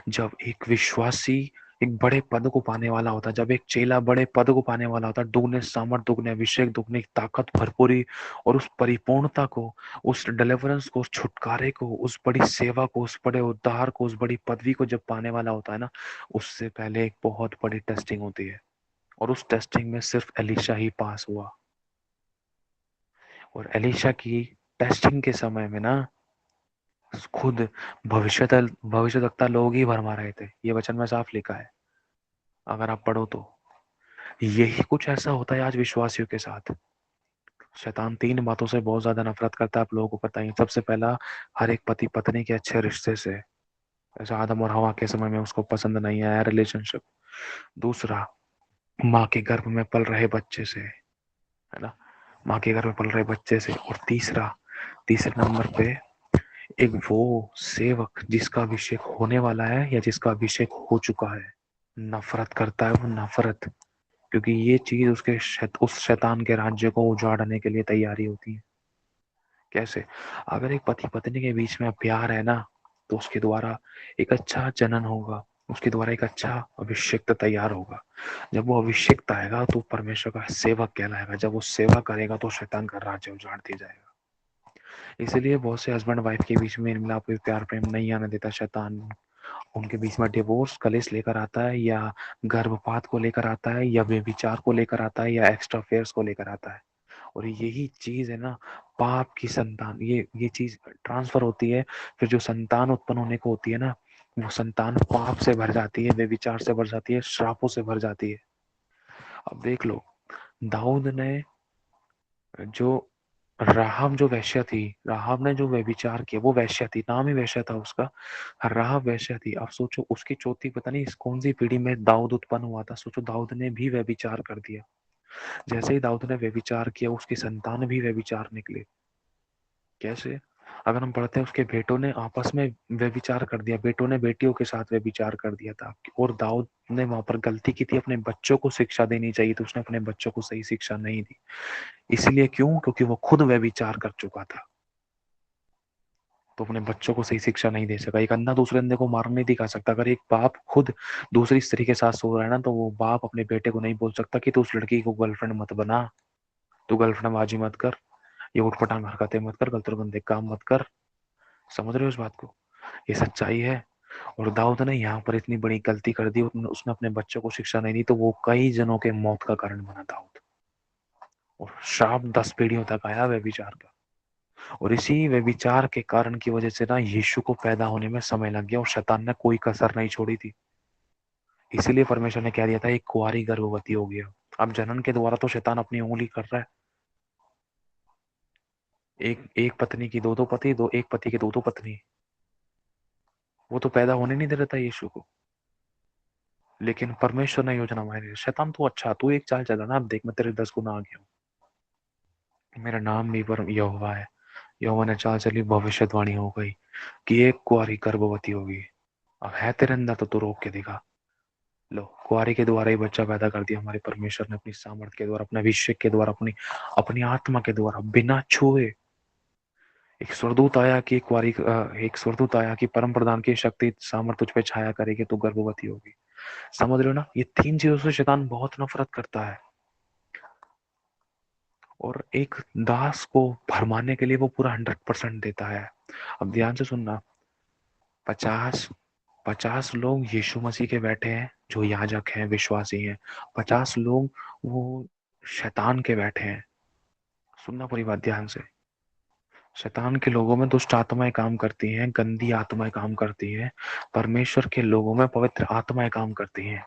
जब एक विश्वासी एक बड़े पद को पाने वाला होता, जब एक चेला बड़े पद को पाने वाला होता, दुगने सामर्थ, दुगने अभिषेक, दुगनी ताकत, भरपूरी, और उस परिपूर्णता को, उस डिलीवरेंस को, उस छुटकारे को, उस बड़ी सेवा को, उस बड़े उद्धार को, उस बड़ी पदवी को जब पाने वाला होता है ना, उससे पहले एक बहुत बड़ी टेस्टिंग होती है, और उस टेस्टिंग में सिर्फ एलीशा ही पास हुआ। और एलीशा की टेस्टिंग के समय में ना, खुद भविष्यवक्ता लोग ही भरमा रहे थे। ये वचन में साफ लिखा है, अगर आप पढ़ो तो। यही कुछ ऐसा होता है आज विश्वासियों के साथ। शैतान तीन बातों से बहुत ज्यादा नफरत करता है, आप लोगों को पता ही। सबसे पहला, हर एक पति पत्नी के अच्छे रिश्ते से, जैसे आदम और हवा के समय में उसको पसंद नहीं आया रिलेशनशिप। दूसरा, माँ के गर्भ में पल रहे बच्चे से, है ना। माँ के घर में पल रहे बच्चे से। और तीसरे नंबर पे एक वो सेवक जिसका अभिषेक होने वाला है या जिसका अभिषेक हो चुका है, नफरत करता है वो, नफरत। क्योंकि ये चीज उस शैतान के राज्य को उजाड़ने के लिए तैयारी होती है। कैसे? अगर एक पति पत्नी के बीच में प्यार है ना, तो उसके द्वारा एक अच्छा जनन होगा, उसके द्वारा एक अच्छा अभिषेक तैयार होगा। जब वो अभिषेक आएगा तो परमेश्वर का सेवक कहलाएगा। जब वो सेवा करेगा तो शैतान का राज्य उजाड़ दिया जाएगा। इसीलिए बहुत से हस्बैंड वाइफ के बीच में मिलाप, प्यार प्रेम नहीं आने देता शैतान। उनके बीच में डिवोर्स कलेश लेकर आता है, या गर्भपात को लेकर आता है, या व्यभिचार को लेकर आता है, या एक्स्ट्रा अफेयर्स को लेकर आता है। और यही चीज है ना, पाप की संतान, ये चीज ट्रांसफर होती है। फिर जो संतान उत्पन्न होने को होती है ना, वो संतान पाप से भर जाती है, व्यभिचार से भर जाती है, श्रापों से भर जाती है। अब देख लो, दाऊद ने जो राहाब जो वैश्या थी, राहाब ने जो व्यभिचार किया, वो वैश्या थी, नाम ही वैश्या था उसका, राहाब वैश्या थी। अब सोचो उसकी चौथी पता नहीं कौन सी पीढ़ी में दाऊद उत्पन्न हुआ था। सोचो दाऊद ने भी व्यभिचार कर दिया। जैसे ही दाऊद ने व्यभिचार किया, उसकी संतान भी व्यभिचार निकले। कैसे? अगर हम पढ़ते हैं, उसके बेटों ने आपस में व्यभिचार कर दिया, बेटों ने बेटियों के साथ व्यभिचार कर दिया था। और दाऊद ने वहां पर गलती की थी, अपने बच्चों को शिक्षा देनी चाहिए, तो उसने अपने बच्चों को सही शिक्षा नहीं दी। इसलिए क्यों? क्योंकि वो खुद व्यभिचार कर चुका था, तो अपने बच्चों को सही शिक्षा नहीं दे सका। एक अंधा दूसरे अंधे को मार नहीं दिखा सकता। अगर एक बाप खुद दूसरी स्त्री के साथ सो रहा है ना, तो वो बाप अपने बेटे को नहीं बोल सकता कि तू उस लड़की को गर्लफ्रेंड मत बना, तू गर्लफ्रेंडबाजी मत कर, ये उठपटांग हरकतें मत कर, गलत गंदे काम मत कर। समझ रहे हो इस बात को? ये सच्चाई है। और दाऊद ने यहाँ पर इतनी बड़ी गलती कर दी, उसने अपने बच्चों को शिक्षा नहीं दी, तो वो कई जनों के मौत का कारण बना दाऊद। और श्राप 10 पीढ़ियों तक आया व्यभिचार का। और इसी व्यभिचार के कारण की वजह से ना, यीशु को पैदा होने में समय लग गया, और शैतान ने कोई कसर नहीं छोड़ी थी। इसीलिए परमेश्वर ने कह दिया था, एक कुंवारी गर्भवती हो गया। अब जनन के द्वारा तो शैतान अपनी उंगली कर रहा है। एक एक पत्नी की दो दो पति, दो एक पति की दो दो पत्नी, वो तो पैदा होने नहीं दे रहा था यीशु को। लेकिन परमेश्वर ने योजना बनाई। शैतान तू अच्छा, तू एक चाल चला ना, अब देख मैं तेरे 10 गुना आ गया हूँ, मेरा नाम भी पर यहोवा है। यहोवा ने चाल चली, भविष्यवाणी हो गई कि एक कुंवारी गर्भवती होगी। अब है तेरे अंदर तो तू रोक के दिखा। लो, कुंवारी के द्वारा ही बच्चा पैदा कर दिया हमारे परमेश्वर ने, अपनी सामर्थ्य के द्वारा, अपने अभिषेक के द्वारा, अपनी अपनी आत्मा के द्वारा, बिना छुए। एक स्वर्गदूत आया कि एक स्वर्गदूत आया कि परम प्रधान की शक्ति सामर्थ्य तुझ पे छाया करेगी, तू गर्भवती होगी। समझ रहे हो ना? ये 3 चीजों से शैतान बहुत नफरत करता है। और एक दास को भरमाने के लिए वो पूरा 100% देता है। अब ध्यान से सुनना, 50 50 लोग यीशु मसीह के बैठे हैं, जो याजक हैं, विश्वासी हैं। 50 लोग वो शैतान के बैठे हैं। सुनना पूरी बात ध्यान से। शैतान के लोगों में दुष्ट आत्माएं काम करती हैं, गंदी आत्माएं काम करती हैं। परमेश्वर के लोगों में पवित्र आत्माएं काम करती हैं।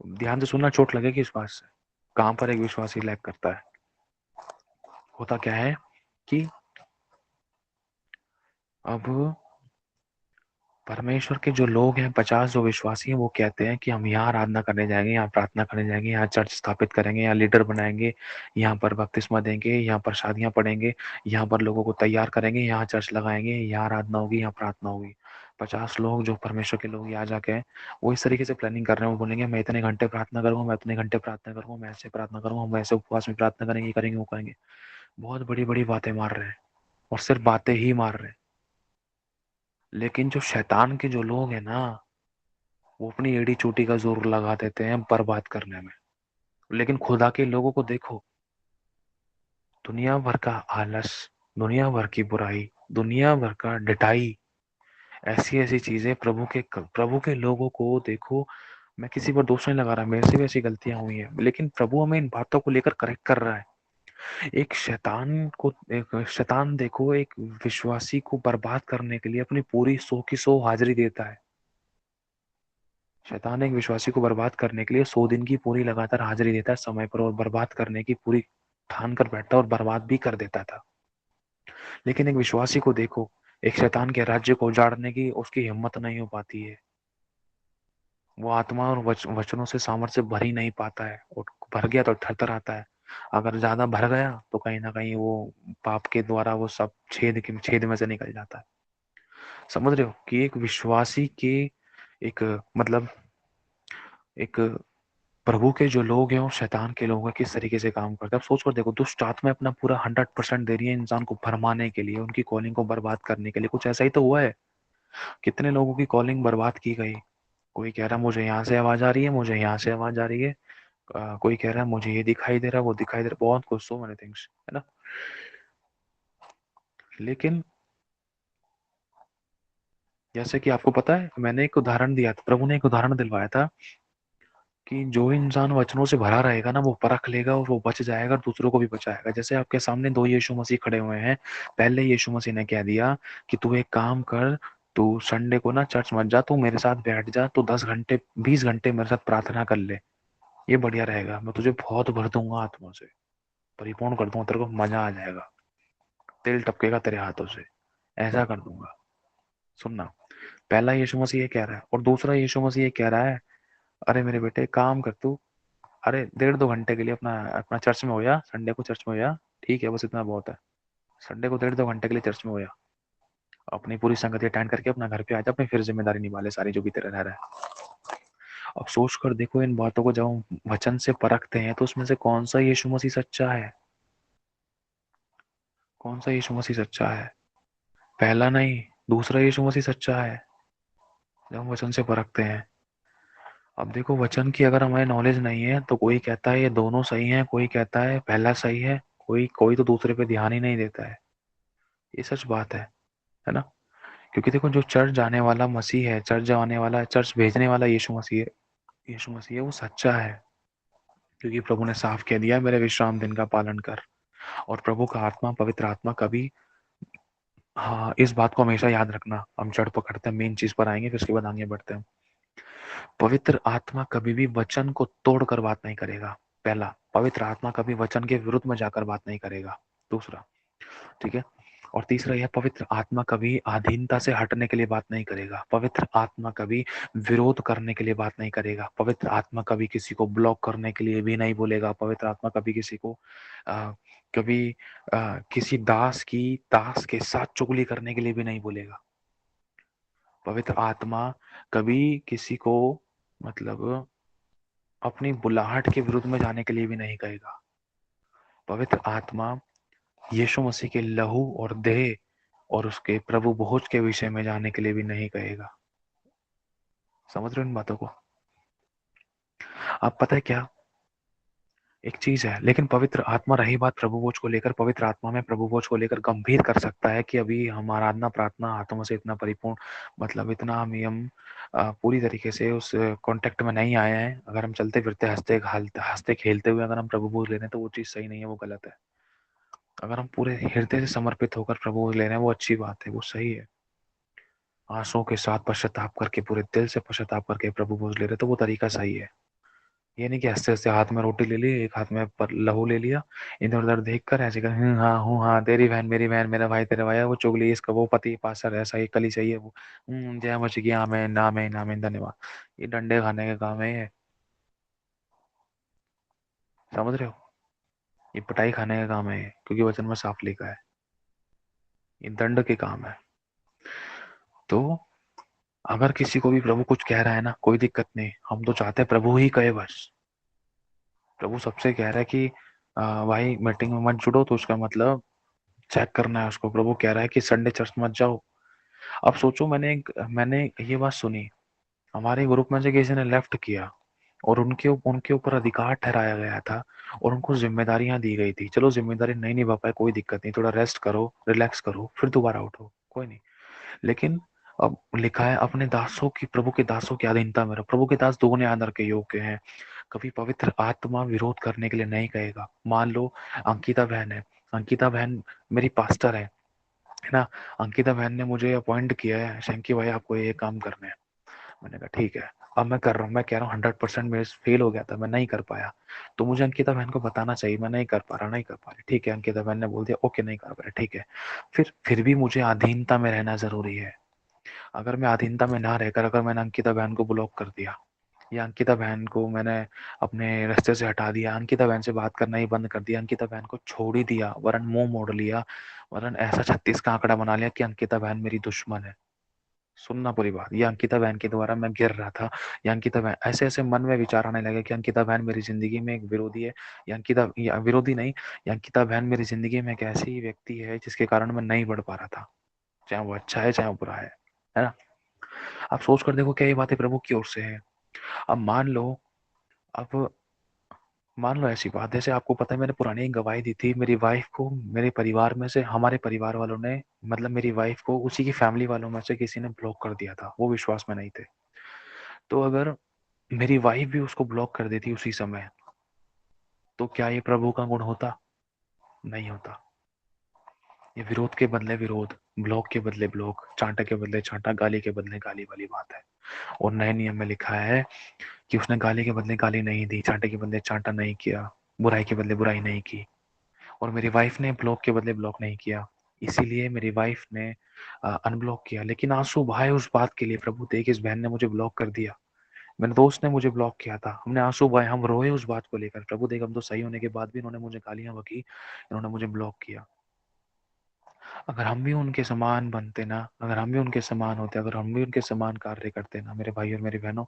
ध्यान से सुनना, चोट लगेगी इस बात से। कहां पर एक विश्वासी लैग करता है? होता क्या है कि अब परमेश्वर के जो लोग हैं, 50 जो विश्वासी हैं, वो कहते हैं कि हम यहाँ आराधना करने जाएंगे, यहाँ प्रार्थना करने जाएंगे, यहाँ चर्च स्थापित करेंगे, यहाँ लीडर बनाएंगे, यहाँ पर बपतिस्मा देंगे, यहाँ पर शादियां पढ़ेंगे, यहाँ पर लोगों को तैयार करेंगे, यहाँ चर्च लगाएंगे, यहाँ आराधना होगी, यहाँ प्रार्थना होगी। 50 लोग जो परमेश्वर के लोग यहाँ जाके हैं, वो इस तरीके से प्लानिंग कर रहे हैं। वो बोलेंगे मैं इतने घंटे प्रार्थना करूंगा, मैं इतने घंटे प्रार्थना करूंगा, मैं ऐसे प्रार्थना करूंगा, हम ऐसे उपवास में प्रार्थना करेंगे, करेंगे, वो करेंगे। बहुत बड़ी बड़ी बातें मार रहे हैं, और सिर्फ बातें ही मार रहे हैं। लेकिन जो शैतान के जो लोग हैं ना, वो अपनी एड़ी चोटी का जोर लगा देते हैं बर्बाद करने में। लेकिन खुदा के लोगों को देखो, दुनिया भर का आलस, दुनिया भर की बुराई, दुनिया भर का डिटाई, ऐसी ऐसी चीजें प्रभु के लोगों को देखो। मैं किसी पर दोष नहीं लगा रहा, मेरे से भी ऐसी गलतियां हुई हैं, लेकिन प्रभु हमें इन बातों को लेकर करेक्ट कर रहा है। एक शैतान देखो, एक विश्वासी को बर्बाद करने के लिए अपनी पूरी 100 की 100 हाजिरी देता है। शैतान एक विश्वासी को बर्बाद करने के लिए 100 दिन की पूरी लगातार हाजिरी देता है समय पर, और बर्बाद करने की पूरी ठान कर बैठता है, और बर्बाद भी कर देता था। लेकिन एक विश्वासी को देखो, एक शैतान के राज्य को उजाड़ने की उसकी हिम्मत नहीं हो पाती है। वो आत्मा और वचनों से सामर्थ्य भर ही नहीं पाता है, और भर गया तो थरथर आता है। अगर ज़्यादा भर गया तो कहीं न कहीं वो पाप के द्वारा वो सब छेद में से निकल जाता है। समझ रहे हो कि एक विश्वासी के एक मतलब एक प्रभु के जो लोग हैं और शैतान के लोग हैं किस तरीके से काम करते हैं। अब सोच कर देखो, दुष्ट आत्मा अपना पूरा 100% दे रही है इंसान को भरमाने के लिए, उनकी कॉलिंग को बर्बाद करने के लिए। कुछ ऐसा ही तो हुआ है, कितने लोगों की कॉलिंग बर्बाद की गई। कोई कह रहा है मुझे यहाँ से आवाज आ रही है, मुझे यहाँ से आवाज आ रही है, कोई कह रहा है मुझे ये दिखाई दे रहा है, वो दिखाई दे रहा है, बहुत कुछ, सो मेनी थिंग्स, है ना। लेकिन जैसे कि आपको पता है, मैंने एक उदाहरण दिया था, प्रभु ने एक उदाहरण दिलवाया था कि जो इंसान वचनों से भरा रहेगा ना, वो परख लेगा और वो बच जाएगा और दूसरों को भी बचाएगा। जैसे आपके सामने दो यीशु मसीह खड़े हुए हैं। पहले यीशु मसीह ने कह दिया कि तू एक काम कर, तू संडे को ना चर्च मत जा, तू मेरे साथ बैठ जा, तू 10 घंटे 20 घंटे मेरे साथ प्रार्थना कर ले, ये बढ़िया रहेगा, मैं तुझे बहुत भर दूंगा आत्मा से, परिपूर्ण कर दूंगा, तेरे को मजा आ जाएगा, तेल टपकेगा तेरे हाथों से, ऐसा कर दूंगा। सुनना, पहला यीशु मसीह ये कह रहा है, और दूसरा यीशु मसीह ये कह रहा है, अरे मेरे बेटे काम कर तू, अरे 1.5 2 घंटे के लिए अपना अपना चर्च में हो जा, संडे को चर्च में हो जा, ठीक है, बस इतना बहुत है। संडे को 1.5 2 घंटे के लिए चर्च में हो जा, अपनी पूरी संगति अटेंड करके अपना घर पे आ जा, अपनी फिर जिम्मेदारी निभा ले सारी जो भी तेरा रह रहा है। अब सोच कर देखो, इन बातों को जब हम वचन से परखते हैं तो उसमें से कौन सा यीशु मसीह सच्चा है, कौन सा यीशु मसीह सच्चा है? पहला नहीं, दूसरा यीशु मसीह सच्चा है, जब हम वचन से परखते हैं। अब देखो, वचन की अगर हमें नॉलेज नहीं है तो कोई कहता है ये दोनों सही हैं, कोई कहता है पहला सही है, कोई कोई तो दूसरे पे ध्यान ही नहीं देता है। ये सच बात है ना। क्योंकि देखो, जो चर्च जाने वाला मसीह है, चर्च जाने वाला, चर्च भेजने वाला यीशु मसीह है, यीशु मसीह है, वो सच्चा है। क्योंकि प्रभु ने साफ कह दिया, मेरे विश्राम दिन का पालन कर। और प्रभु का आत्मा, पवित्र आत्मा कभी, हाँ, इस बात को हमेशा याद रखना। हम जड़ पकड़ते हैं, मेन चीज पर आएंगे, फिर उसके बाद आगे बढ़ते हैं। पवित्र आत्मा कभी भी वचन को तोड़कर बात नहीं करेगा। पहला, पवित्र आत्मा कभी वचन के विरुद्ध में जाकर बात नहीं करेगा। दूसरा, ठीक है। और तीसरा यह, पवित्र आत्मा कभी अधीनता से हटने के लिए बात नहीं करेगा। पवित्र आत्मा कभी विरोध करने के लिए बात नहीं करेगा। पवित्र आत्मा कभी किसी को ब्लॉक करने के लिए भी नहीं बोलेगा। पवित्र आत्मा कभी किसी को आ, कभी किसी दास के साथ चुगली करने के लिए भी नहीं बोलेगा। पवित्र आत्मा कभी किसी को मतलब अपनी बुलाहट के विरुद्ध में जाने के लिए भी नहीं कहेगा। पवित्र आत्मा यीशु मसीह के लहू और देह और उसके प्रभु भोज के विषय में जाने के लिए भी नहीं कहेगा। समझ रहे हो इन बातों को? अब पता है क्या, एक चीज है, लेकिन पवित्र आत्मा, रही बात प्रभु भोज को लेकर, पवित्र आत्मा में प्रभु भोज को लेकर गंभीर कर सकता है कि अभी हम आराधना प्रार्थना आत्मा से इतना परिपूर्ण, मतलब इतना हम पूरी तरीके से उस कांटेक्ट में नहीं आए हैं। अगर हम चलते फिरते हंसते खेलते हुए अगर हम प्रभु भोज ले रहे हैं तो वो चीज सही नहीं है, वो गलत है। अगर हम पूरे हृदय से समर्पित होकर प्रभु भोज ले रहे हैं, वो अच्छी बात है, वो सही है। आंसुओं के साथ पश्चाताप करके, पूरे दिल से पश्चाताप करके प्रभु भोज ले रहे, तो वो तरीका सही है। ये नहीं कि हंसते हंसते हाथ में रोटी ले ली, एक हाथ में पर लहू ले लिया, इधर उधर देख कर ऐसे कर, हाँ हूँ हाँ, तेरी बहन मेरी बहन, मेरा भाई तेरा भाई, वो चुगली इसका, वो पति पासर ऐसा, ये कली चाहिए वो, जय मच गया, आमीन आमीन आमीन धन्यवाद। ये डंडे खाने का काम है ये, समझ रहे हो? ये पिटाई खाने का काम है ये, क्योंकि वचन में साफ लिखा है, ये दंड के काम है। तो अगर किसी को भी प्रभु कुछ कह रहा है ना, कोई दिक्कत नहीं, हम तो चाहते हैं प्रभु ही कहे बस। प्रभु सबसे कह रहा है कि भाई मीटिंग में मत जुड़ो, तो उसका मतलब चेक करना है उसको। प्रभु कह रहा है कि संडे चर्च मत जाओ। अब सोचो, मैंने ये बात सुनी, हमारे ग्रुप में से किसी ने लेफ्ट किया और उनके उनके ऊपर अधिकार ठहराया गया था और उनको जिम्मेदारियां दी गई थी। चलो जिम्मेदारी नहीं निभा पाए, कोई दिक्कत नहीं, थोड़ा रेस्ट करो, रिलैक्स करो, फिर दोबारा उठो, कोई नहीं। लेकिन अब लिखा है, अपने दासों की, प्रभु के दासों की अधीनता में रहो। प्रभु के दास दोगुने आदर के योग्य हैं। कभी पवित्र आत्मा विरोध करने के लिए नहीं कहेगा। मान लो अंकिता बहन है, अंकिता बहन मेरी पास्टर है ना, अंकिता बहन ने मुझे अपॉइंट किया है, शंकी भाई आपको ये काम करने हैं। मैंने कहा ठीक है, अब मैं कर रहा हूँ, मैं कह रहा हूँ 100% मेरे फेल हो गया था, मैं नहीं कर पाया, तो मुझे अंकिता बहन को बताना चाहिए, मैं नहीं कर पा रहा, नहीं कर पा रही, ठीक है। अंकिता बहन ने बोल दिया ओके नहीं कर पा रहे, ठीक है। फिर भी मुझे अधीनता में रहना जरूरी है। अगर मैं अधीनता में ना रहकर अगर मैंने अंकिता बहन को ब्लॉक कर दिया, या अंकिता बहन को मैंने अपने रास्ते से हटा दिया, अंकिता बहन से बात करना ही बंद कर दिया, अंकिता बहन को छोड़ ही दिया, वरन मुंह मोड़ लिया, वरन ऐसा 36 का आंकड़ा बना लिया कि अंकिता बहन मेरी दुश्मन है। सुनना पूरी बात, ये अंकिता बहन के द्वारा मैं गिर रहा था, या अंकिता बहन ऐसे ऐसे मन में विचार आने लगे कि अंकिता बहन मेरी जिंदगी में एक विरोधी है, या विरोधी नहीं, या अंकिता बहन मेरी जिंदगी में एक ऐसी व्यक्ति है जिसके कारण मैं नहीं बढ़ पा रहा था, चाहे वो अच्छा है चाहे वो बुरा है ना। आप सोच कर देखो क्या ये बातें प्रभु की ओर से है। अब अब मान लो ऐसी बात, जैसे आपको पता है मैंने पुरानी एक गवाही दी थी, मेरी वाइफ को मेरे परिवार में से, हमारे परिवार वालों ने, मतलब मेरी वाइफ को उसी की फैमिली वालों में से किसी ने ब्लॉक कर दिया था, वो विश्वास में नहीं थे। तो अगर मेरी वाइफ भी उसको ब्लॉक कर देती उसी समय, तो क्या ये प्रभु का गुण होता? नहीं होता। ये विरोध के बदले विरोध, ब्लॉक के बदले ब्लॉक, चांटा के बदले चांटा, गाली के बदले गाली वाली बात है। और नए नियम में लिखा है कि उसने गाली के बदले गाली नहीं दी, चांटे के बदले चांटा नहीं किया, बुराई के बदले बुराई नहीं की। और मेरी वाइफ ने ब्लॉक के बदले ब्लॉक नहीं किया, इसीलिए मेरी वाइफ ने अनब्लॉक किया। लेकिन आंसू बहाए उस बात के लिए, प्रभु देख इस बहन ने मुझे ब्लॉक कर दिया, मेरे दोस्त ने मुझे ब्लॉक किया था, हमने आंसू बहाए, हम रोए उस बात को लेकर, प्रभु देख हम तो सही होने के बाद भी इन्होंने मुझे गालियां बकी, इन्होंने मुझे ब्लॉक किया। अगर हम भी उनके समान बनते ना, अगर हम भी उनके समान होते, अगर हम भी उनके समान कार्य करते ना मेरे भाई और मेरी बहनों,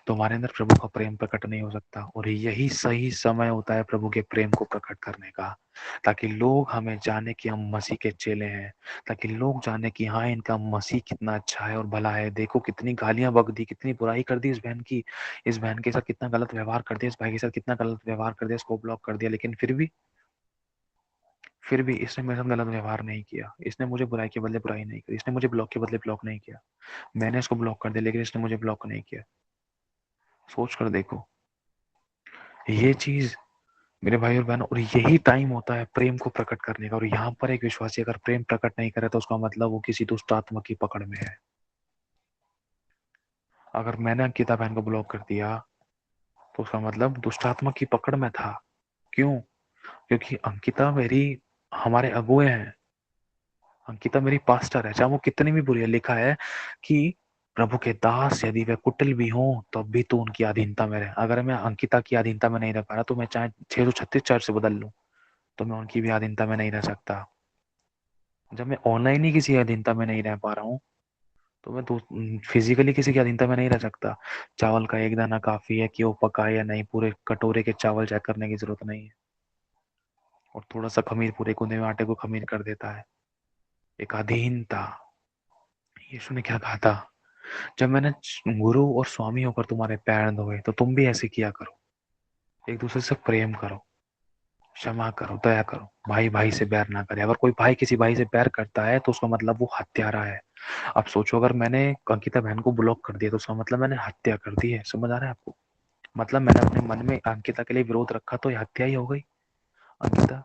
तो हमारे अंदर प्रभु का प्रेम प्रकट नहीं हो सकता। और यही सही समय होता है प्रभु के प्रेम को प्रकट करने का, ताकि लोग हमें जाने कि हम मसीह के चेले हैं, ताकि लोग जाने कि हाँ इनका मसीह कितना अच्छा है और भला है। देखो कितनी गालियां बक दी, कितनी बुराई कर दी इस बहन की, इस बहन के साथ कितना गलत व्यवहार कर दिया, इस भाई के साथ कितना गलत व्यवहार कर दिया, इसको ब्लॉक कर दिया, लेकिन फिर भी इसने मेरे साथ गलत व्यवहार नहीं किया, इसने मुझे बुराई के बदले बुराई नहीं की, इसने मुझे ब्लॉक के बदले ब्लॉक नहीं किया। मैंने इसको ब्लॉक कर दिया लेकिन इसने मुझे ब्लॉक नहीं किया। सोच कर देखो ये चीज मेरे भाई और बहनों, और यही टाइम होता है प्रेम को प्रकट करने का। और यहाँ पर एक विश्वासी अगर प्रेम प्रकट नहीं करे तो उसका मतलब वो किसी दुष्ट आत्मा की पकड़ में है। अगर मैंने अंकिता बहन को ब्लॉक कर दिया तो उसका मतलब दुष्ट आत्मा की पकड़ में था। क्यों? क्योंकि अंकिता मेरी, हमारे अगुए हैं, अंकिता मेरी पास्टर है, चाहे वो कितनी भी बुरी है। लिखा है कि प्रभु के दास यदि वे कुटिल भी हों तो भी तो उनकी अधीनता में रहे। अगर मैं अंकिता की अधीनता में नहीं रह पा रहा तो मैं चाहे 636 चर्च से बदल लूं, तो मैं उनकी भी अधीनता में नहीं रह सकता। जब मैं ऑनलाइन ही किसी अधीनता में नहीं रह पा रहा हूँ, तो मैं फिजिकली किसी की अधीनता में नहीं रह सकता। चावल का एक दाना काफी है कि वो पका है या नहीं, पूरे कटोरे के चावल चेक करने की जरूरत नहीं है। और थोड़ा सा खमीर पूरे कुंदे में आटे को खमीर कर देता है। एक अधीनता। यीशु ने क्या कहा था? जब मैंने गुरु और स्वामी होकर तुम्हारे पैर धोए तो तुम भी ऐसे किया करो, एक दूसरे से प्रेम करो, क्षमा करो, दया करो, भाई भाई से बैर ना करे। अगर कोई भाई किसी भाई से बैर करता है तो उसका मतलब वो हत्यारा है। अब सोचो अगर मैंने अंकिता बहन को ब्लॉक कर दिया तो उसका मतलब मैंने हत्या कर दी है। समझ आ रहा है आपको? मतलब मैंने अपने मन में अंकिता के लिए विरोध रखा तो ये हत्या ही हो गई। अंकिता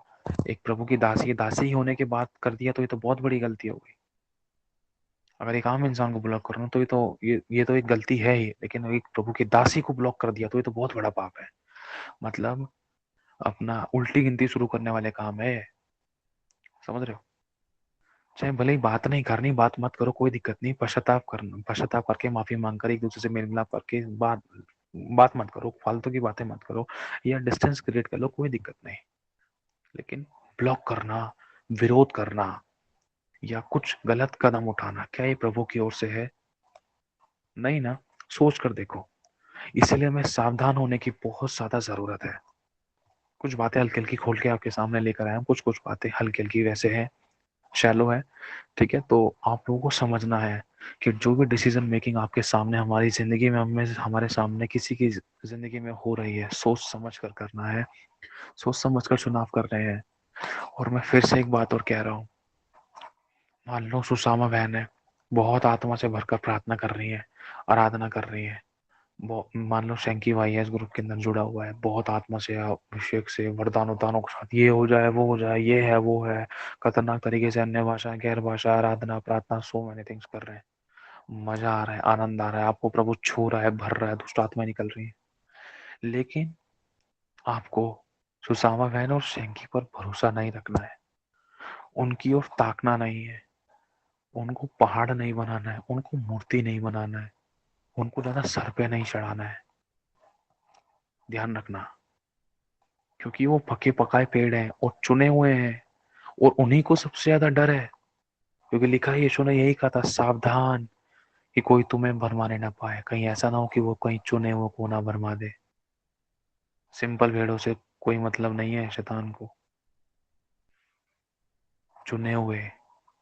एक प्रभु की दासी, दासी ही होने के बाद कर दिया तो ये तो बहुत बड़ी गलती हो गई। अगर एक आम इंसान को ब्लॉक करो तो ये तो एक गलती है ही, लेकिन एक प्रभु की दासी को ब्लॉक कर दिया तो ये तो बहुत बड़ा पाप है। मतलब अपना उल्टी गिनती शुरू करने वाले काम है। समझ रहे हो? चाहे भले ही बात नहीं करनी, बात मत करो, कोई दिक्कत नहीं, पश्चाताप करना, पश्चाताप करके माफी मांगकर एक दूसरे से मेल मिलाप करके बात बात मत करो, फालतू की बातें मत करो, या डिस्टेंस क्रिएट कर लो, कोई दिक्कत नहीं। लेकिन ब्लॉक करना, विरोध करना, या कुछ गलत कदम उठाना, क्या ये प्रभु की ओर से है? नहीं ना। सोच कर देखो। इसलिए हमें सावधान होने की बहुत ज्यादा जरूरत है। कुछ बातें हल्की हल्की खोल के आपके सामने लेकर आए हैं, कुछ कुछ बातें हल्की हल्की वैसे हैं, शैलो है, ठीक है। तो आप लोगों को समझना है कि जो भी डिसीजन मेकिंग आपके सामने, हमारी जिंदगी में, हमें हमारे सामने किसी की जिंदगी में हो रही है, सोच समझ कर करना है, सोच समझ कर चुनाव कर रहे हैं। और मैं फिर से एक बात और कह रहा हूँ, मान लो सुसामा बहन है, बहुत आत्मा से भरकर प्रार्थना कर रही है, आराधना कर रही है। मान लो शंकी भाई है इस ग्रुप के अंदर जुड़ा हुआ है, बहुत आत्मा से, अभिषेक से, वरदान उदानों के साथ, ये हो जाए वो हो जाए, ये है वो है, खतरनाक तरीके से अन्य भाषा गैर भाषा आराधना प्रार्थना, सो मैनी थिंग्स कर रहे हैं। मजा आ रहा है, आनंद आ रहा है, आपको प्रभु छू रहा है, भर रहा है, दुष्ट आत्मा निकल रही है। लेकिन आपको सुसामा बहन और शंकी पर भरोसा नहीं रखना है, उनकी ओर ताकना नहीं है, उनको पहाड़ नहीं बनाना है, उनको मूर्ति नहीं बनाना है, उनको ज्यादा सर पे नहीं चढ़ाना है। ध्यान रखना, क्योंकि वो पके पकाए पेड़ हैं और चुने हुए हैं, और उन्हीं को सबसे ज्यादा डर है, क्योंकि लिखा है यीशु ने यही कहा था, सावधान कि कोई तुम्हें भरमाने ना पाए, कहीं ऐसा ना हो कि वो कहीं चुने हुए को ना भरमा दे। सिंपल भेड़ों से कोई मतलब नहीं है शैतान को, चुने हुए,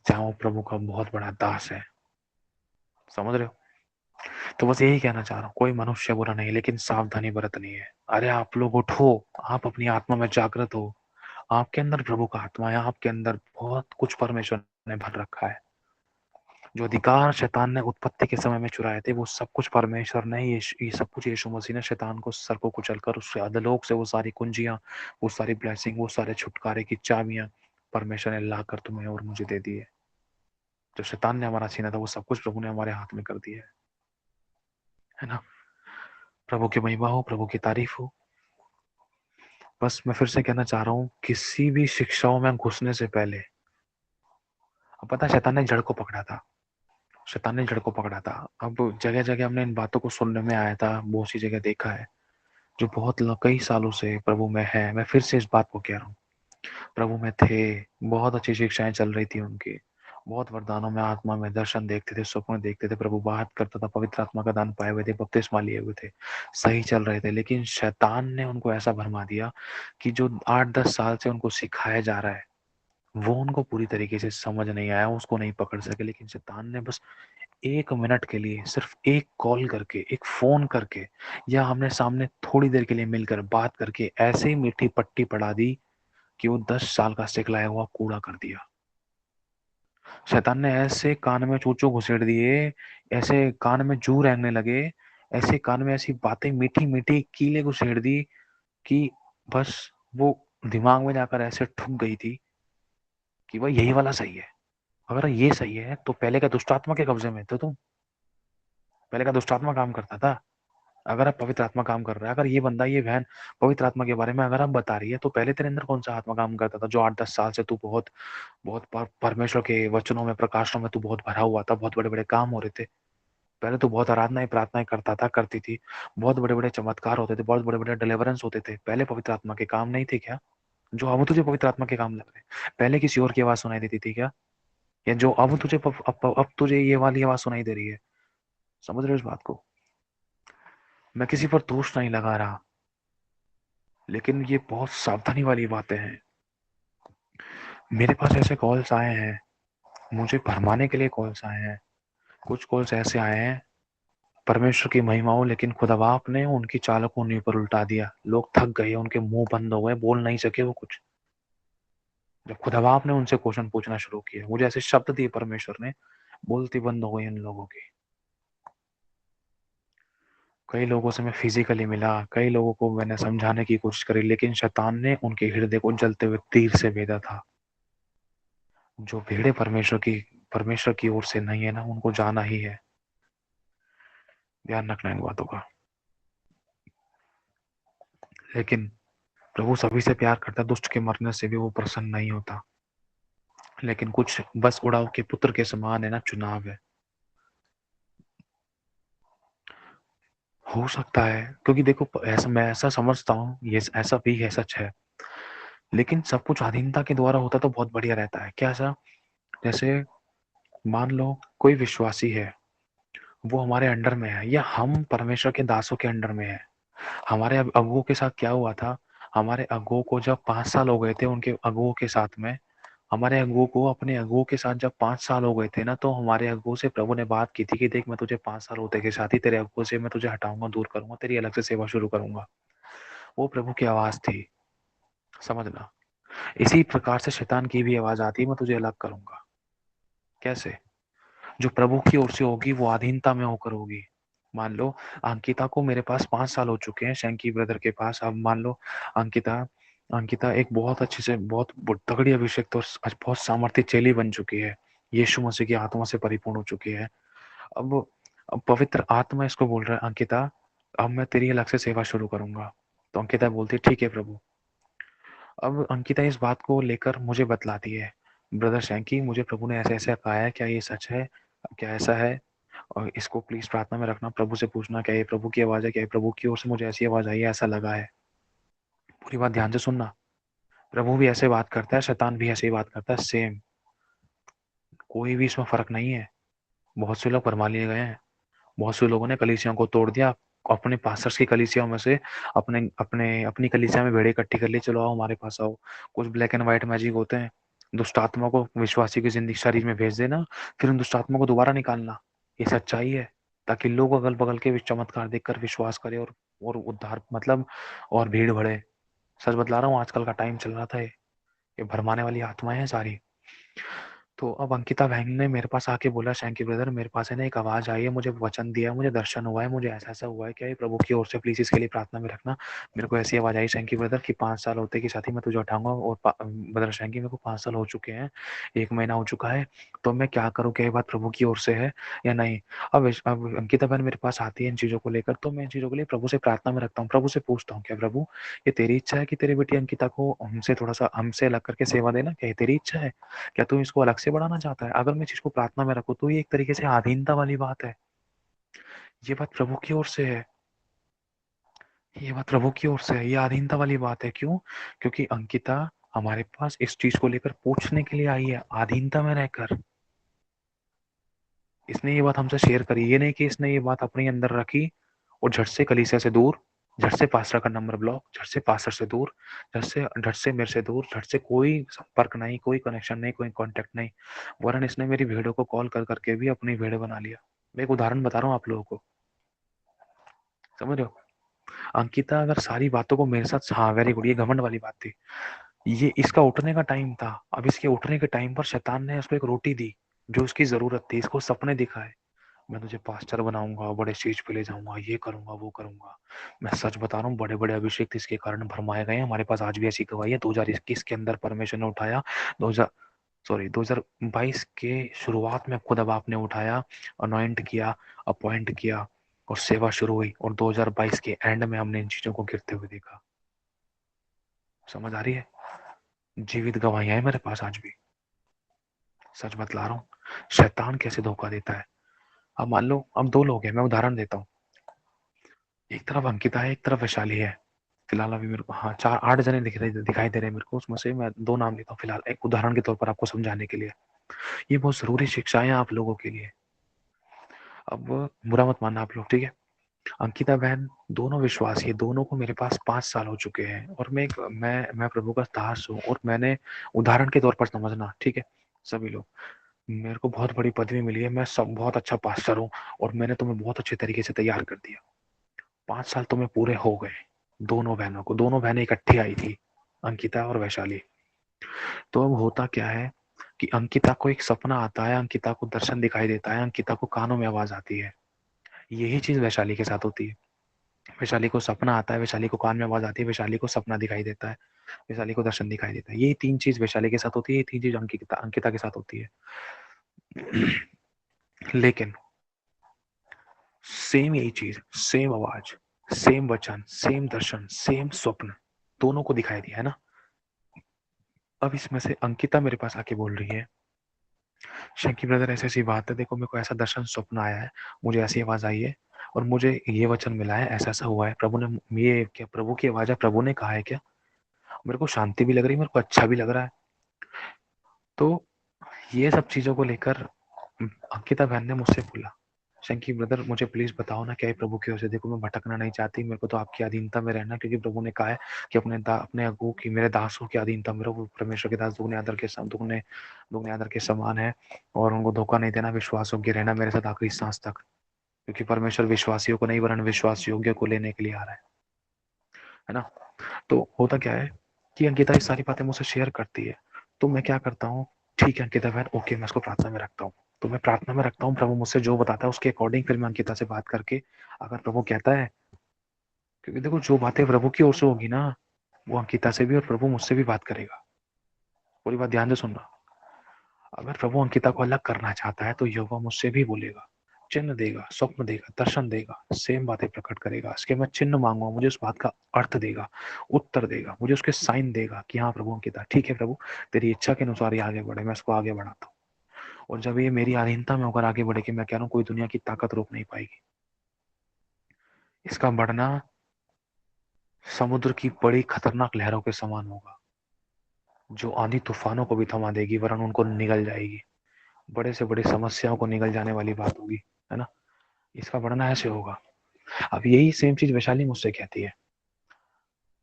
जहां वो प्रभु का बहुत बड़ा दास है। समझ रहे हो? तो बस यही कहना चाह रहा हूँ, कोई मनुष्य बुरा नहीं, लेकिन सावधानी बरतनी है। अरे आप लोग उठो, आप अपनी आत्मा में जागृत हो, आपके अंदर प्रभु का आत्मा है, आपके अंदर बहुत कुछ परमेश्वर ने भर रखा है। जो अधिकार शैतान ने उत्पत्ति के समय में चुराए थे, वो सब कुछ परमेश्वर ने, ये सब कुछ यीशु मसीह ने शैतान को सर को कुचलकर उससे अधोलोक से वो सारी कुंजियां, वो सारी ब्लेसिंग, वो सारे छुटकारे की चाबियां परमेश्वर ने लाकर तुम्हें और मुझे दे दी है। जो शैतान ने हमारा छीना था, वो सब कुछ प्रभु ने हमारे हाथ में कर दिया है ना। प्रभु की महिमा हो, प्रभु की तारीफ हो। बस मैं फिर से कहना चाह रहा हूँ, किसी भी शिक्षाओं में घुसने से पहले, अब पता है शैतान ने जड़ को पकड़ा था, शैतान ने जड़ को पकड़ा था। अब जगह जगह हमने इन बातों को सुनने में आया था, बहुत सी जगह देखा है, जो बहुत कई सालों से प्रभु में है। मैं फिर से इस बात को कह रहा हूँ, प्रभु में थे, बहुत अच्छी शिक्षाएं चल रही थी उनकी, बहुत वरदानों में, आत्मा में दर्शन देखते थे, स्वप्न देखते थे, प्रभु बात करता था, पवित्र आत्मा का दान पाए हुए थे, बपतिस्मा लिए हुए थे, सही चल रहे थे। लेकिन शैतान ने उनको ऐसा भरमा दिया कि जो 8-10 साल से उनको सिखाया जा रहा है, वो उनको पूरी तरीके से समझ नहीं आया, उसको नहीं पकड़ सके। लेकिन शैतान ने बस 1 मिनट के लिए, सिर्फ एक कॉल करके, एक फोन करके, या हमने सामने थोड़ी देर के लिए मिलकर बात करके, ऐसे ही मीठी पट्टी पड़ा दी कि वो 10 साल का सिखलाया हुआ कूड़ा कर दिया। शैतान ने ऐसे कान में चूचू घुसेड़ दिए, ऐसे कान में जू रेंगने लगे, ऐसे कान में ऐसी बातें मीठी मीठी कीले घुसेड़ दी कि बस वो दिमाग में जाकर ऐसे ठुक गई थी कि भाई यही वाला सही है। अगर ये सही है तो पहले का दुष्टात्मा के कब्जे में थे तुम, पहले का दुष्टात्मा काम करता था। अगर अब पवित्र आत्मा काम कर रहा है, अगर ये बंदा, ये बहन पवित्र आत्मा के बारे में अगर अब बता रही है, तो पहले तेरे अंदर कौन सा आत्मा काम करता था, जो 8-10 साल से तू बहुत बहुत परमेश्वर के वचनों में, प्रकाशनों में तू बहुत भरा हुआ था, बहुत बड़े बड़े काम हो रहे थे। पहले तो बहुत आराधनाएं प्रार्थनाएं करता था, करती थी, बहुत बड़े बड़े चमत्कार होते थे, बहुत बड़े बड़े डिलीवरेंस होते थे। पहले पवित्र आत्मा के काम नहीं थे क्या, जो अब तुझे पवित्र आत्मा के काम लग रहे हैं? पहले किसी और की आवाज सुनाई देती थी क्या, या जो अब तुझे अब तुझे ये वाली आवाज सुनाई दे रही है? समझ रहे हो इस बात को? मैं किसी पर दोष नहीं लगा रहा, लेकिन ये बहुत सावधानी वाली बातें हैं। मेरे पास ऐसे कॉल्स आए हैं, मुझे भरमाने के लिए कॉल्स आए हैं। कुछ कॉल्स ऐसे आए हैं, परमेश्वर की महिमा हो, लेकिन खुदा बाप ने उनकी चाल को उन्हीं पर उल्टा दिया। लोग थक गए, उनके मुंह बंद हो गए, बोल नहीं सके वो कुछ। जब खुदा बाप ने उनसे क्वेश्चन पूछना शुरू किया, मुझे ऐसे शब्द दिए परमेश्वर ने, बोलती बंद हो गई इन लोगों की। कई लोगों से मैं फिजिकली मिला, कई लोगों को मैंने समझाने की कोशिश करी, लेकिन शैतान ने उनके हृदय को जलते हुए तीर से भेदा था। जो भेड़े परमेश्वर की ओर से नहीं है ना, उनको जाना ही है। ध्यान रखना इन बातों का। लेकिन प्रभु सभी से प्यार करता है, दुष्ट के मरने से भी वो प्रसन्न नहीं होता। लेकिन कुछ बस उड़ाव के पुत्र के समान है ना, चुनाव है। हो सकता है, क्योंकि देखो, ऐसा मैं ऐसा समझता हूँ, ये ऐसा भी है, सच है। लेकिन सब कुछ अधीनता के द्वारा होता तो बहुत बढ़िया रहता है। क्या ऐसा, जैसे मान लो कोई विश्वासी है, वो हमारे अंडर में है, या हम परमेश्वर के दासों के अंडर में है। हमारे अगुओं के साथ क्या हुआ था, हमारे अगुओं को जब 5 साल हो गए थे उनके अगुओं के साथ में, हमारे अगुओं को अपने अगुओं के साथ जब 5 साल हो गए थे ना, तो हमारे अगुओं से प्रभु ने बात की थी कि देख, मैं तुझे 5 साल होते के साथ ही तेरे अगुओं से मैं तुझे हटाऊंगा, दूर करूंगा, तेरी अलग से सेवा शुरू करूंगा। वो प्रभु की आवाज थी, समझना। इसी प्रकार से शैतान की भी आवाज आती है, मैं तुझे अलग करूंगा। कैसे? जो प्रभु की ओर से होगी वो अधीनता में होकर होगी। मान लो अंकिता को मेरे पास 5 साल हो चुके हैं, शैंकी ब्रदर के पास। अब मान लो अंकिता अंकिता एक बहुत अच्छे से, बहुत तगड़ी अभिषेक और बहुत सामर्थ्य चेली बन चुकी है, यीशु मसीह की आत्मा से परिपूर्ण हो चुकी है। अब अब पवित्र आत्मा इसको बोल रहा है, अंकिता अब मैं तेरी अलग से सेवा शुरू करूंगा। तो अंकिता बोलती है ठीक है प्रभु। अब अंकिता इस बात को लेकर मुझे बतलाती है, ब्रदर शैंकी, मुझे प्रभु ने ऐसे ऐसे कहा है, क्या ये सच है, क्या ऐसा है? और इसको प्लीज प्रार्थना में रखना, प्रभु से पूछना क्या ये प्रभु की आवाज है, क्या ये प्रभु की ओर से मुझे ऐसी आवाज आई है, ऐसा लगा है। पूरी बात ध्यान से सुनना। प्रभु भी ऐसे बात करता है, शैतान भी ऐसे ही बात करता है, सेम। कोई भी इसमें फर्क नहीं है। बहुत से लोग भरमा लिए गए हैं, बहुत से लोगों ने कलीसियाओं को तोड़ दिया, अपने पास्टर्स की कलीसियाओं में से अपने अपने अपनी कलीसिया में भेड़े इकट्ठी कर ली, चलो आओ हमारे पास आओ। कुछ ब्लैक एंड व्हाइट मैजिक होते हैं, दुष्ट आत्मा को विश्वासी की जिंदगी शरीर में भेज देना, फिर उन दुष्ट आत्मा को दोबारा निकालना, ये सच्चाई है। ताकि लोग अगल बगल के चमत्कार देखकर विश्वास करे और उद्धार मतलब और भीड़ बढ़े। सच बतला रहा हूँ, आजकल का टाइम चल रहा था ये भरमाने वाली आत्माएं हैं सारी। तो अब अंकिता बहन ने मेरे पास आके बोला, शैंकी ब्रदर मेरे पास है ना एक आवाज आई है, मुझे वचन दिया, मुझे दर्शन हुआ है, मुझे ऐसा ऐसा हुआ है, क्या ये प्रभु की ओर से, प्लीज इसके लिए प्रार्थना में रखना। मेरे को ऐसी आवाज आई शैंकी ब्रदर कि 5 साल होते कि साथ ही मैं तुझे उठाऊंगा, और ब्रदर शैंकी मेरे को 5 साल हो चुके हैं, 1 महीना हो चुका है, तो मैं क्या करूँ, क्या ये बात प्रभु की ओर से है या नहीं। अब अंकिता बहन मेरे पास आती है इन चीजों को लेकर, तो मैं इन चीजों के लिए प्रभु से प्रार्थना में रखता हूँ, प्रभु से पूछता हूँ, क्या प्रभु ये तेरी इच्छा है कि तेरी बेटी अंकिता को हमसे थोड़ा सा हमसे अलग करके सेवा देना, क्या ये तेरी इच्छा है, क्या तू इसको अलग से बढ़ाना चाहता है। अगर मैं चीज को प्रार्थना में रखूं तो ये एक तरीके से अधीनता वाली बात है। ये बात प्रभु की ओर से है, ये बात प्रभु की ओर से है, ये अधीनता वाली बात है। क्यों? क्योंकि अंकिता हमारे पास इस चीज को लेकर पूछने के लिए आई है, अधीनता में रहकर। इसने ये बात हमसे शेयर करी, ये नहीं कि इसने ये बात अपने अंदर रखी और झट से कलीसिया से दूर, झट से पास्टर का नंबर ब्लॉक, झट से पास्टर से दूर, झट से मेरे से दूर, झट से कोई संपर्क नहीं, कोई कनेक्शन नहीं, कोई कांटेक्ट नहीं। वरन इसने मेरी भेड़ों को कॉल कर करके भी अपनी भेड़े बना लिया। मैं एक उदाहरण बता रहा हूँ आप लोगों को, समझ रहे हो। अंकिता अगर सारी बातों को मेरे साथ, हाँ वेरी गुड, ये घमंड वाली बात थी, ये इसका उठने का टाइम था। अब इसके उठने के टाइम पर शैतान ने उसको एक रोटी दी जो उसकी जरूरत थी, इसको सपने दिखाए, मैं तुझे पास्टर बनाऊंगा, बड़े स्टेज पे ले जाऊंगा, ये करूंगा वो करूंगा। मैं सच बता रहा हूँ, बड़े बड़े अभिषेक इसके कारण भरमाए गए हैं। हमारे पास आज भी ऐसी गवाही है, 2021 के अंदर परमेश्वर ने उठाया, 2000 सॉरी 2022 के शुरुआत में खुद अब आपने उठाया, अनॉइंट किया, अपॉइंट किया, और सेवा शुरू हुई, और 2022 के एंड में हमने इन चीजों को गिरते हुए देखा। समझ आ रही है? जीवित गवाहियां है मेरे पास आज भी, सच बतला रहा हूँ। शैतान कैसे धोखा देता है। अब मान लो अब दो लोग हैं, मैं उदाहरण देता हूँ, एक तरफ अंकिता है, एक तरफ वैशाली है। फिलहाल अभी मेरे को हाँ 4 8 जने दिखाई दे रहे हैं मेरे को, उसमें से मैं 2 नाम लेता हूँ फिलहाल, एक उदाहरण के तौर पर आपको समझाने के लिए। ये बहुत जरूरी शिक्षाएं हैं आप लोगों के लिए। अब बुरा मत मानना आप लोग, ठीक है। अंकिता बहन दोनों विश्वासी है, दोनों को मेरे पास 5 साल हो चुके हैं, और मैं प्रभु का दास हूँ, और मैंने उदाहरण के तौर पर समझना, ठीक है। सभी लोग, मेरे को बहुत बड़ी पदवी मिली है, मैं सब बहुत अच्छा पास्टर हूँ, और मैंने तुम्हें बहुत अच्छे तरीके से तैयार कर दिया। 5 साल तुम्हें पूरे हो गए, दोनों बहनों को, दोनों बहनें इकट्ठी आई थी, अंकिता और वैशाली। तो अब होता क्या है कि अंकिता को एक सपना आता है, अंकिता को दर्शन दिखाई देता है, अंकिता को कानों में आवाज आती है। यही चीज वैशाली के साथ होती है। वैशाली को सपना आता है, वैशाली को कान में आवाज आती है, वैशाली को सपना दिखाई देता है, वैशाली को दर्शन दिखाई देता है। ये 3 चीज वैशाली के साथ होती है, ये 3 चीज अंकिता अंकिता के साथ होती है। लेकिन सेम यही चीज, सेम आवाज, सेम वचन, सेम दर्शन, सेम स्वप्न, दोनों को दिखाई दिया है ना। अब इसमें से अंकिता मेरे पास आके बोल रही है, शंकी ब्रदर ऐसी ऐसी बात है, देखो मेरे को ऐसा दर्शन स्वप्न आया है, मुझे ऐसी आवाज आई है, और मुझे ये वचन मिला है, ऐसा ऐसा हुआ है, प्रभु ने, ये क्या प्रभु की आवाज है, प्रभु ने कहा है क्या। मेरे को शांति भी लग रही है, मेरे को अच्छा भी लग रहा है। तो ये सब चीजों को लेकर अंकिता बहन ने मुझसे बोला, शंकी ब्रदर मुझे प्लीज बताओ ना, क्या है प्रभु की ओर से, देखो मैं भटकना नहीं चाहती, मेरे को तो आपकी अधीनता में रहना, क्योंकि प्रभु ने कहा है कि अपने अगुओं की, मेरे दासों की अधीनता में रहो। परमेश्वर के दास दुगने आदर के समान है, और उनको धोखा नहीं देना, विश्वास योग्य रहना मेरे साथ आखिरी सांस तक, क्योंकि परमेश्वर विश्वासियों को नहीं वरन विश्वास योग्य को लेने के लिए आ रहा है ना। तो होता क्या है कि अंकिता ये सारी बातें मुझसे शेयर करती है, तो मैं क्या करता हूँ, ठीक है अंकिता बहन, ओके, मैं इसको प्रार्थना में रखता हूँ। तो मैं प्रार्थना में रखता हूँ, प्रभु मुझसे जो बताता है उसके अकॉर्डिंग फिर मैं अंकिता से बात करके, अगर प्रभु कहता है, क्योंकि देखो जो बातें प्रभु की ओर से होगी ना, वो अंकिता से भी और प्रभु मुझसे भी बात करेगा। पूरी बात ध्यान से सुनना। अगर प्रभु अंकिता को अलग करना चाहता है तो यहोवा मुझसे भी बोलेगा, चिन्ह देगा, स्वप्न देगा, दर्शन देगा, सेम बातें प्रकट करेगा। इसके मैं चिन्ह मांगूंगा, मुझे उस बात का अर्थ देगा, उत्तर देगा, मुझे उसके साइन देगा कि हाँ प्रभु अंकिता ठीक है, प्रभु तेरी इच्छा के अनुसार ही आगे बढ़े, मैं इसको आगे बढ़ाता हूँ। और जब ये मेरी अधीनता में होकर आगे बढ़ेगी, मैं कह रहा हूँ कोई दुनिया की ताकत रोक नहीं पाएगी। इसका बढ़ना समुद्र की बड़ी खतरनाक लहरों के समान होगा, जो आंधी तूफानों को भी थमा देगी, वरन उनको निगल जाएगी। बड़े से बड़ी समस्याओं को निगल जाने वाली बात होगी, है ना। इसका बढ़ना ऐसे होगा। अब यही सेम चीज वैशाली मुझसे कहती है।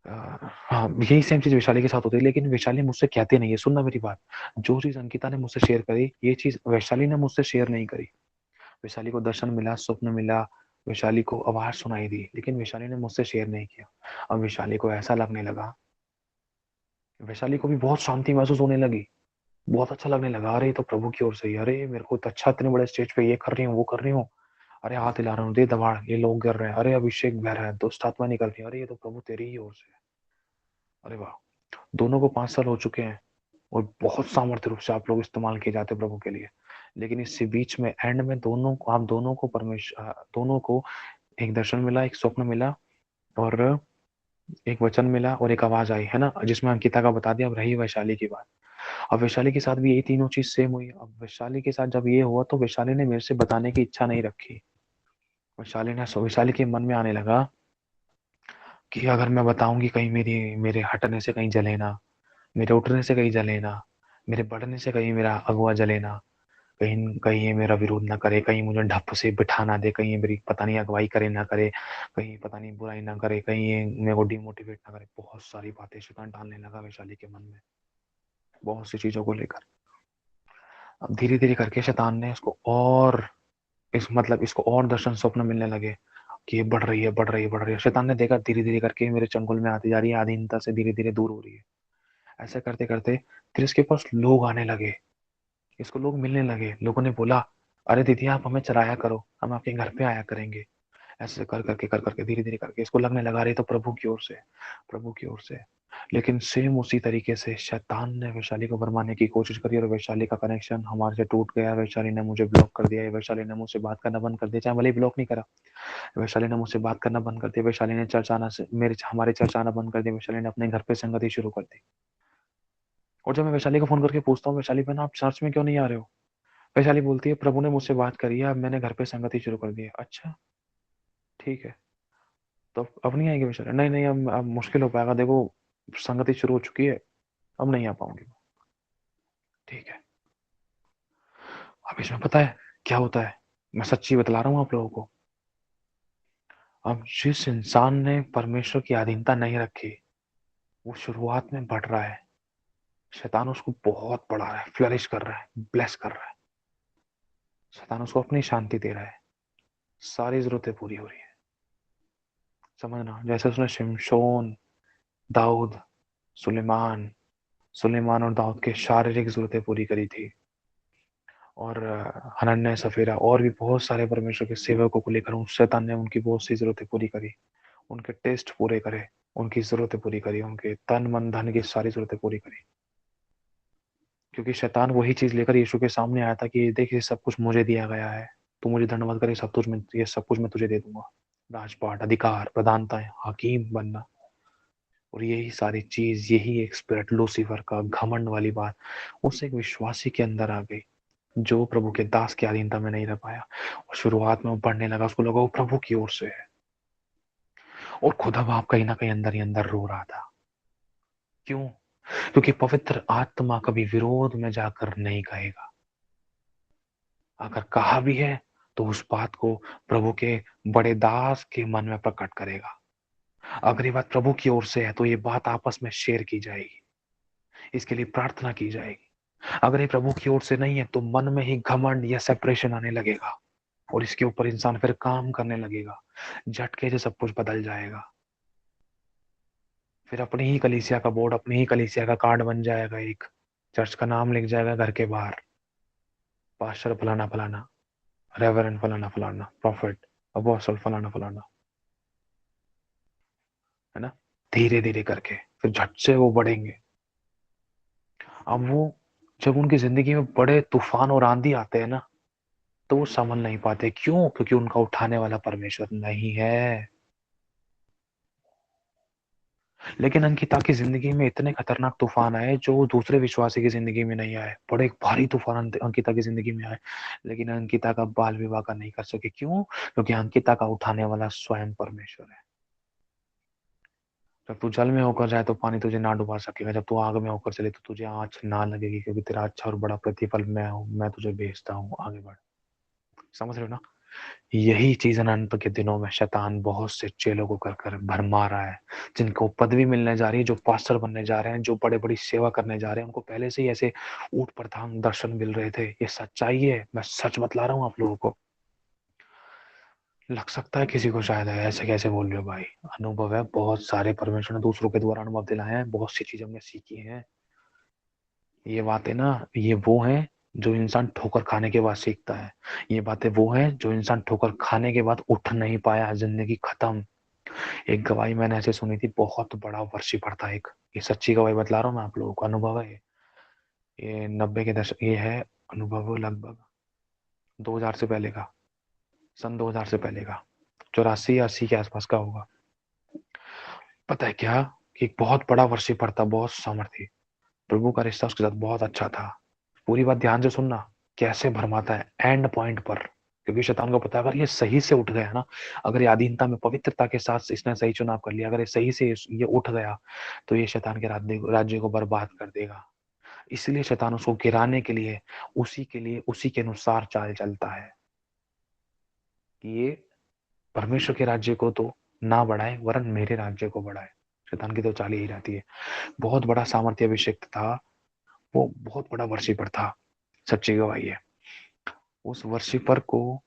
हाँ, यही सेम चीज वैशाली के साथ होती है, लेकिन वैशाली मुझसे कहती नहीं है। सुनना मेरी बात, जो चीज अंकिता ने मुझसे शेयर करी, ये चीज वैशाली ने मुझसे शेयर नहीं करी। वैशाली को दर्शन मिला, स्वप्न मिला, वैशाली को आवाज सुनाई दी, लेकिन वैशाली ने मुझसे शेयर नहीं किया। अब वैशाली को ऐसा लगने लगा, वैशाली को भी बहुत शांति महसूस होने लगी, बहुत अच्छा लगने लगा। अरे ये तो प्रभु की ओर से ही, अरे मेरे को तो अच्छा, इतने बड़े स्टेज पे ये कर रही हूँ, वो कर रही हूँ, अरे हाथ हिला रहा हूँ, दे दबाड़, ये लोग कर रहे हैं, अरे अभिषेक बह रहा है, दुष्ट आत्मा निकल रही है, अरे ये तो प्रभु तेरी ही ओर से है। अरे वाह। दोनों को 5 साल हो चुके हैं और बहुत सामर्थ्य रूप से आप लोग इस्तेमाल किए जाते प्रभु के लिए। लेकिन इसी बीच में एंड में दोनों को, आप दोनों को परमेश्वर, दोनों को एक दर्शन मिला, एक स्वप्न मिला, और एक वचन मिला, और एक आवाज आई, है ना, जिसमें अंकिता का बता दिया। अब रही वैशाली की बात। अब वैशाली के साथ भी यही तीनों चीज सेम हुई। अब वैशाली के साथ जब ये हुआ, तो वैशाली ने मेरे से बताने की इच्छा नहीं रखी। वैशाली के मन में आने लगा कि अगर मैं बताऊंगी, कहीं मेरे हटने से कहीं जले ना, मेरे उठने से कहीं जले ना, मेरे बढ़ने से कहीं मेरा अगुआ जले ना, कहीं कहीं ये मेरा विरोध ना करे, कहीं मुझे ढप से बिठा ना दे, कहीं ये मेरी पता नहीं अगुवाई करे ना करे, कहीं पता नहीं बुराई ना करे, कहीं ये मेरे को डिमोटिवेट ना करे। बहुत सारी बातें शैतान डालने लगा वैशाली के मन में, बहुत सी चीजों को लेकर। अब धीरे धीरे करके शैतान ने इसको और, इसको और दर्शन स्वप्न मिलने लगे कि ये बढ़ रही है, बढ़ रही है, बढ़ रही है। शैतान ने देखा धीरे धीरे करके मेरे चंगुल में आती जा रही है, अधीनता से धीरे धीरे दूर हो रही है। ऐसे करते करते फिर इसके पास लोग आने लगे, इसको लोग मिलने लगे। लोगों ने बोला, अरे दीदी आप हमें चराया करो, हम आपके घर पे आया करेंगे। ऐसे कर करके धीरे धीरे करके इसको लगने लगा, रही तो प्रभु की ओर से, प्रभु की ओर से। लेकिन सेम उसी तरीके से शैतान ने वैशाली को भरमाने की कोशिश करी, और वैशाली का कनेक्शन हमारे से टूट गया। वैशाली ने मुझे ब्लॉक कर दिया, वैशाली ने मुझसे बात करना बंद कर दिया, चाहे भले ही ब्लॉक नहीं करा। वैशाली ने मुझसे बात करना बंद कर दिया, वैशाली ने चर्च आना से मेरे हमारे चर्च आना बंद कर दिया, वैशाली ने अपने घर पे संगति शुरू कर दी। और जब मैं वैशाली को फोन करके पूछता हूँ, वैशाली बहन आप चर्च में क्यों नहीं आ रहे हो, वैशाली बोलती है, प्रभु ने मुझसे बात करी है, अब मैंने घर पे संगति शुरू कर दी है। अच्छा, ठीक है, तो अब नहीं आएगी वैशाली? नहीं नहीं, अब मुश्किल हो पाएगा, देखो संगति शुरू हो चुकी है, अब नहीं आ पाऊंगी। ठीक है। अब इसमें पता है क्या होता है, मैं सच्ची बतला रहा हूँ आप लोगों को। अब जिस इंसान ने परमेश्वर की अधीनता नहीं रखी, वो शुरुआत में बढ़ रहा है, शैतान उसको बहुत बढ़ा रहा है, फ्लरिश कर रहा है, ब्लेस कर रहा है। शैतान उसको अपनी शांति दे रहा है, सारी जरूरतें पूरी हो रही है। समझना, जैसे उसने शिमशोन, दाऊद, सुलेमान, सुलेमान और दाऊद के शारीरिक जरूरतें पूरी करी थी, और हनन्याह, सफेरा, और भी बहुत सारे परमेश्वर के सेवकों को लेकर उस शैतान ने उनकी बहुत सी जरूरतें पूरी करी, उनके टेस्ट पूरे करे, उनकी जरूरतें पूरी करी, उनके तन मन धन की सारी जरूरतें पूरी करी। क्योंकि शैतान वही चीज लेकर यीशु के सामने आया था कि देख, ये सब कुछ मुझे दिया गया है, तू मुझे धन्यवाद करे, ये सब कुछ मैं तुझे दे दूंगा, राजपाट, अधिकार, प्रधानताएं, हकीम बनना। और यही सारी चीज, यही एक स्पिरिट, लूसीफर का घमंड वाली बात उस एक विश्वासी के अंदर आ गई, जो प्रभु के दास की अधीनता में नहीं रह पाया। और शुरुआत में वो बढ़ने लगा, उसको लगा वो प्रभु की ओर से है, और खुदा बाप कहीं ना कहीं अंदर ही अंदर रो रहा था। क्यों? क्योंकि पवित्र आत्मा कभी विरोध में जाकर नहीं कहेगा, अगर कहा भी है तो उस बात को प्रभु के बड़े दास के मन में प्रकट करेगा। अगर ये बात प्रभु की ओर से है तो ये बात आपस में शेयर की जाएगी, इसके लिए प्रार्थना की जाएगी। अगर ये प्रभु की ओर से नहीं है तो मन में ही घमंड या सेपरेशन आने लगेगा, और इसके ऊपर इंसान फिर काम करने लगेगा, झटके से सब कुछ बदल जाएगा। फिर अपनी ही कलीसिया का बोर्ड, अपनी ही कलीसिया का कार्ड बन जाएगा, एक चर्च का नाम लिख जाएगा घर के बाहर, पास्टर फलाना फलाना, रेवरेंड फलाना फलाना, प्रॉफिट, अपोस्टल फलाना फलाना, है ना। धीरे धीरे करके फिर झट से वो बढ़ेंगे। अब वो, जब उनकी जिंदगी में बड़े तूफान और आंधी आते हैं ना, तो वो संभल नहीं पाते। क्यों? क्योंकि उनका उठाने वाला परमेश्वर नहीं है। लेकिन अंकिता की ज़िंदगी में इतने खतरनाक तूफ़ान आए जो दूसरे विश्वासी की ज़िंदगी में नहीं आए। बड़े भारी तूफ़ान अंकिता की ज़िंदगी में आए, लेकिन अंकिता का बाल विवाह का नहीं कर सके। क्यों? क्योंकि अंकिता का उठाने वाला स्वयं परमेश्वर है। जब तू जल में होकर जाए तो पानी तुझे ना डुबा सकेगा, जब तू आग में होकर चले तो तुझे आँच ना लगेगी, क्योंकि तेरा अच्छा और बड़ा प्रतिफल मैं हूँ, मैं तुझे भेजता हूँ, आगे बढ़। समझ रहे हो ना? यही चीज़ अनंत के दिनों में शैतान बहुत से चेलों को कर भरमा रहा है, जिनको पदवी मिलने जा रही है, जो पास्टर बनने जा रहे हैं, जो बड़े-बड़ी सेवा करने जा रहे हैं, उनको पहले से ही ऐसे ऊट-पटांग दर्शन मिल रहे थे। ये सच्चाई है, मैं सच बतला रहा हूँ आप लोगों को। लग सकता है किसी को शायद है, ऐसे कैसे बोल रहे हो भाई? अनुभव है, बहुत सारे परमेश्वर ने दूसरों के द्वारा अनुभव दिलाए हैं, बहुत सी चीज़ें हमने सीखी हैं। ये बातें ना, ये वो हैं जो इंसान ठोकर खाने के बाद सीखता है। ये बातें वो हैं जो इंसान ठोकर खाने के बाद उठ नहीं पाया, ज़िंदगी खत्म। एक गवाही मैंने ऐसे सुनी थी, बहुत बड़ा वर्शिपर था एक। ये सच्ची गवाही बतला रहा हूँ मैं आप लोगों को, अनुभव है ये। ये 90 के दशक ये है, अनुभव लगभग 2000 से पहले का, सन 2000 से पहले का। 84 या 80 के आसपास का होगा। पता है क्या? कि एक बहुत बड़ा वर्शिपर था, बहुत सामर्थी। प्रभु का रिश्ता उसके साथ बहुत अच्छा था। पूरी बात ध्यान से सुनना, कैसे भरमाता है एंड पॉइंट पर। क्योंकि शैतान को पता है अगर ये सही से उठ गया ना, अगर ये अधीनता में पवित्रता के साथ इसने सही चुनाव कर लिया, अगर ये सही से ये उठ गया, तो ये शैतान के राज्य को बर्बाद कर देगा। इसलिए शैतान उसको गिराने के लिए, उसी के अनुसार चाल चलता है कि ये परमेश्वर के राज्य को तो ना बढ़ाए, वरन मेरे राज्य को बढ़ाए। शैतान की तो चाल यही रहती है। बहुत बड़ा सामर्थ्य अभिषेक था, वो बहुत बड़ा वर्शिपर था। सच्ची गवाही है। उस वर्शिपर को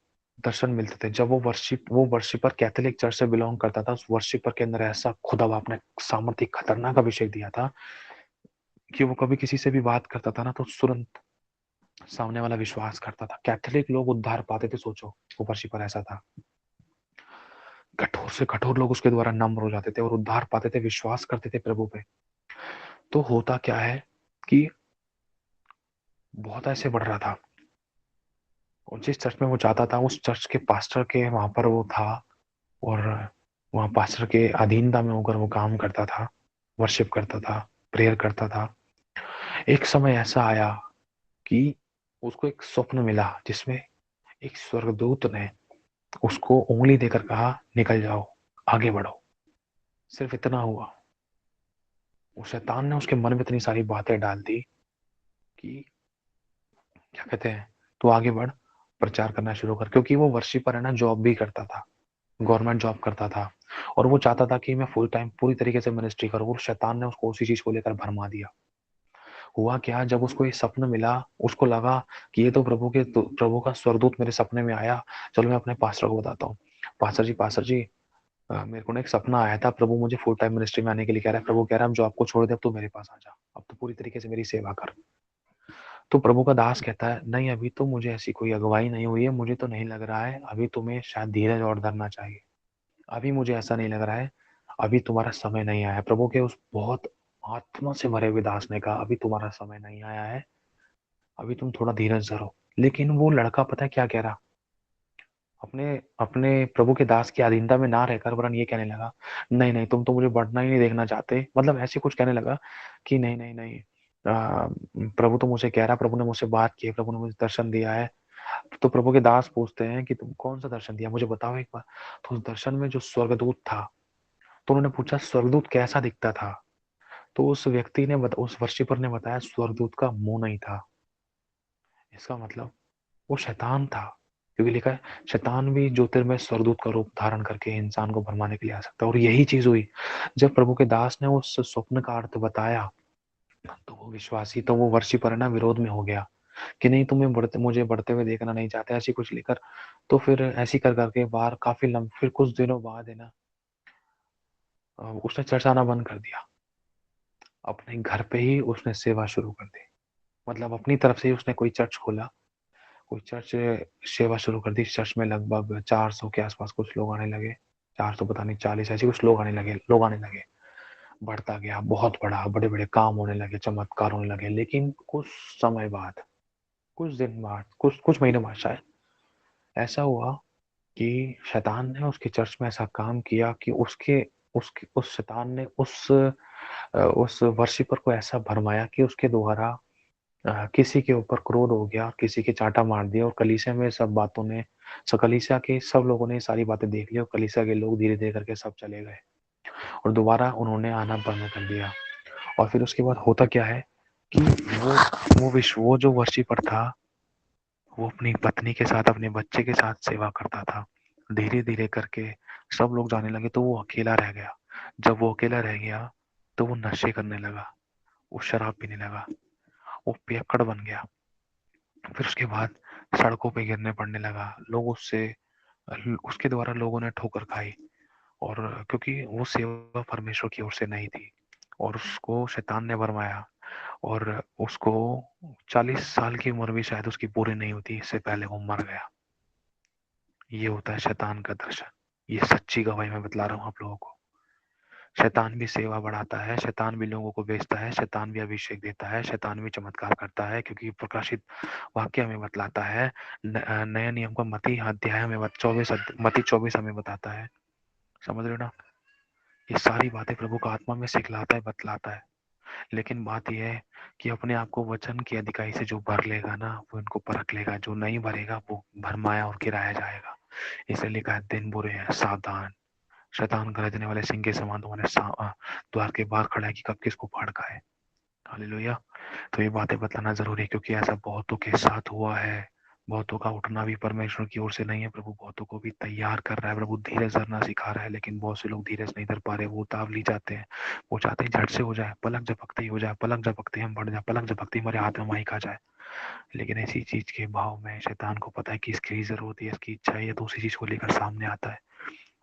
दर्शन मिलते थे। जब वो वर्शिपर कैथोलिक चर्च से बिलोंग करता था, उस वर्शिपर के अंदर ऐसा खुदा बाप ने सामर्थ्य खतरनाक अभिषेक दिया था कि वो कभी किसी से भी बात करता था ना, तो तुरंत सामने वाला विश्वास करता था। कैथोलिक लोग उद्धार पाते थे, सोचो। वो वर्शिपर ऐसा था। कठोर से कठोर लोग उसके द्वारा नम्र हो जाते थे और उद्धार पाते थे, विश्वास करते थे प्रभु पे। तो होता क्या है कि बहुत ऐसे बढ़ रहा था, और जिस चर्च में वो जाता था, उस चर्च के पास्टर के वहां पर वो था, और वहाँ पास्टर के अधीनता में होकर वो काम करता था, वर्शिप करता था, प्रेयर करता था। एक समय ऐसा आया कि उसको एक स्वप्न मिला, जिसमें एक स्वर्गदूत ने उसको उँगली देकर कहा, निकल जाओ, आगे बढ़ो। सिर्फ इतना हुआ। उस शैतान ने उसके मन में इतनी सारी बातें डाल दी कि क्या कहते हैं, तू आगे बढ़, प्रचार करना शुरू कर। क्योंकि वो वर्शिपर है ना, जॉब भी करता था, गवर्नमेंट जॉब करता था, और वो चाहता था कि मैं फुल टाइम पूरी तरीके से मिनिस्ट्री करूँ, और शैतान ने उसको उसी चीज को लेकर भरमा दिया। हुआ क्या, जब उसको ये सपना मिला, उसको लगा कि ये तो प्रभु का स्वर्गदूत मेरे सपने में आया, चलो मैं अपने पास्टर को बताता हूँ। पास्टर जी, मेरे को ना एक सपना आया था, प्रभु मुझे फुल टाइम मिनिस्ट्री में आने के लिए कह रहा है। प्रभु कह रहा है, अब जो आपको छोड़ दे, अब तू मेरे पास आ जा, अब तो पूरी तरीके से मेरी सेवा कर। तो प्रभु का दास कहता है, नहीं, अभी तो मुझे ऐसी कोई अगुवाई नहीं हुई है, मुझे तो नहीं लग रहा है, अभी तुम्हें शायद धीरज और धरना चाहिए। अभी मुझे ऐसा नहीं लग रहा है, अभी तुम्हारा समय नहीं आया है। प्रभु के उस बहुत आत्मा से भरे हुए दास ने कहा, अभी तुम्हारा समय नहीं आया है, अभी तुम थोड़ा धीरज धरो। लेकिन वो लड़का पता है क्या कह रहा, अपने अपने प्रभु के दास की अधीनता में ना रहकर वरन ये कहने लगा, नहीं नहीं, तुम तो मुझे बढ़ना ही नहीं देखना चाहते। मतलब ऐसे कुछ कहने लगा कि नहीं नहीं नहीं, प्रभु तो मुझे कह रहा, प्रभु ने मुझसे बात की है, प्रभु ने मुझे दर्शन दिया है। तो प्रभु के दास पूछते हैं कि तुम कौन सा दर्शन दिया, मुझे बताओ एक बार। तो उस दर्शन में जो स्वर्गदूत था, तो उन्होंने पूछा स्वर्गदूत कैसा दिखता था। तो उस वर्शिपर ने बताया, स्वर्गदूत का मुंह नहीं था। इसका मतलब वो शैतान था। क्योंकि लिखा है, शैतान भी ज्योतिर्मय स्वर्गदूत का रूप धारण करके इंसान को भरमाने के लिए आ सकता है। और यही चीज हुई, जब प्रभु के दास ने उस स्वप्न का अर्थ बताया, तो वो वर्शिपर है ना, विरोध में हो गया कि नहीं, मुझे बढ़ते हुए देखना नहीं चाहते, ऐसी कुछ लेकर। तो फिर ऐसी कर करके बाहर फिर कुछ दिनों बाद है ना, उसने चर्च आना बंद कर दिया। अपने घर पे ही उसने सेवा शुरू कर दी। मतलब अपनी तरफ से ही उसने कोई चर्च खोला, कोई चर्च सेवा शुरू कर दी। चर्च में लगभग 400 के आसपास कुछ लोग आने लगे। 400 पता नहीं 40 ऐसे कुछ लोग आने लगे। बढ़ता गया, बहुत बड़ा, बड़े-बड़े काम होने लगे, चमत्कार होने लगे। लेकिन कुछ समय बाद, कुछ दिन बाद, कुछ कुछ महीने बाद शायद, ऐसा हुआ कि शैतान ने उसके चर्च में ऐसा काम किया कि उसके उस शैतान ने उस वर्शिपर को ऐसा भरमाया कि उसके द्वारा किसी के ऊपर क्रोध हो गया, किसी के चांटा मार दिया और कलीसिया में सब बातों ने कलीसिया के सब लोगों ने ये सारी बातें देख ली और कलीसिया के लोग धीरे-धीरे करके सब चले गए और दोबारा उन्होंने आना बंद कर दिया। और फिर उसके बाद होता क्या है कि वो जो वर्शिपर था, वो अपनी पत्नी के साथ, अपने बच्चे के साथ सेवा करता था। धीरे-धीरे करके सब लोग जाने लगे तो वो अकेला रह गया। जब वो अकेला रह गया, तो वो नशे करने लगा, वो शराब पीने लगा, वो पियक्कड़ बन गया। फिर उसके बाद सड़कों पे गिरने पड़ने लगा। लोग उसके द्वारा लोगों ने ठोकर खाई और क्योंकि वो सेवा परमेश्वर की ओर से नहीं थी और उसको शैतान ने भरमाया और उसको 40 साल की उम्र भी शायद उसकी पूरी नहीं होती, इससे पहले वो मर गया। ये होता है शैतान का दर्शन। ये सच्ची गवाही मैं बतला रहा हूँ आप लोगों को। शैतान भी सेवा बढ़ाता है, शैतान भी लोगों को बेचता है, शैतान भी अभिषेक देता है, शैतान भी चमत्कार करता है, क्योंकि प्रकाशित वाक्य हमें बतलाता है, नए नियम का मती अध्याय में मती 24 हमें बताता है। समझ रहे हो ना? ये सारी बातें प्रभु का आत्मा में सिखलाता है, बतलाता है। लेकिन बात यह है कि अपने आप को वचन की अधिकाई से जो भर लेगा ना, वो इनको परख लेगा। जो नहीं भरेगा वो भरमाया और गिराया जाएगा। इसलिए लिखा है, दिन बुरे हैं, सावधान। शैतान गरजने वाले सिंह के समान तुम्हारे द्वार के बाहर खड़ा है कि कब किसको फाड़ खाए। हालेलुया। तो ये बातें बताना जरूरी है, क्योंकि ऐसा बहुतों के साथ हुआ है। बहुतों का उठना भी परमेश्वर की ओर से नहीं है। प्रभु बहुतों को भी तैयार कर रहा है। प्रभु धीरज धरना सिखा रहा है, लेकिन बहुत से लोग धीरज नहीं धर पा रहे। वो उतावली जाते हैं, वो चाहते हैं झट से हो जाए, पलक झपकते ही हो जाए, पलक झपकते ही हम बढ़ जाए, पलक झपकते ही हमारे हाथ में माइक आ जाए। लेकिन ऐसी चीज के भाव में शैतान को पता है कि इसकी जरूरत है, इसकी इच्छा है, तो उसी चीज को लेकर सामने आता है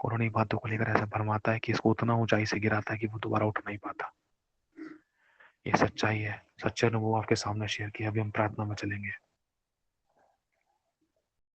और उन्हीं बातों को लेकर ऐसा भरमाता है कि इसको उतना ऊंचाई से गिराता है कि वो दोबारा उठ नहीं पाता। ये सच्चाई है, सच्चे अनुभव आपके सामने शेयर किया। अभी हम प्रार्थना में चलेंगे।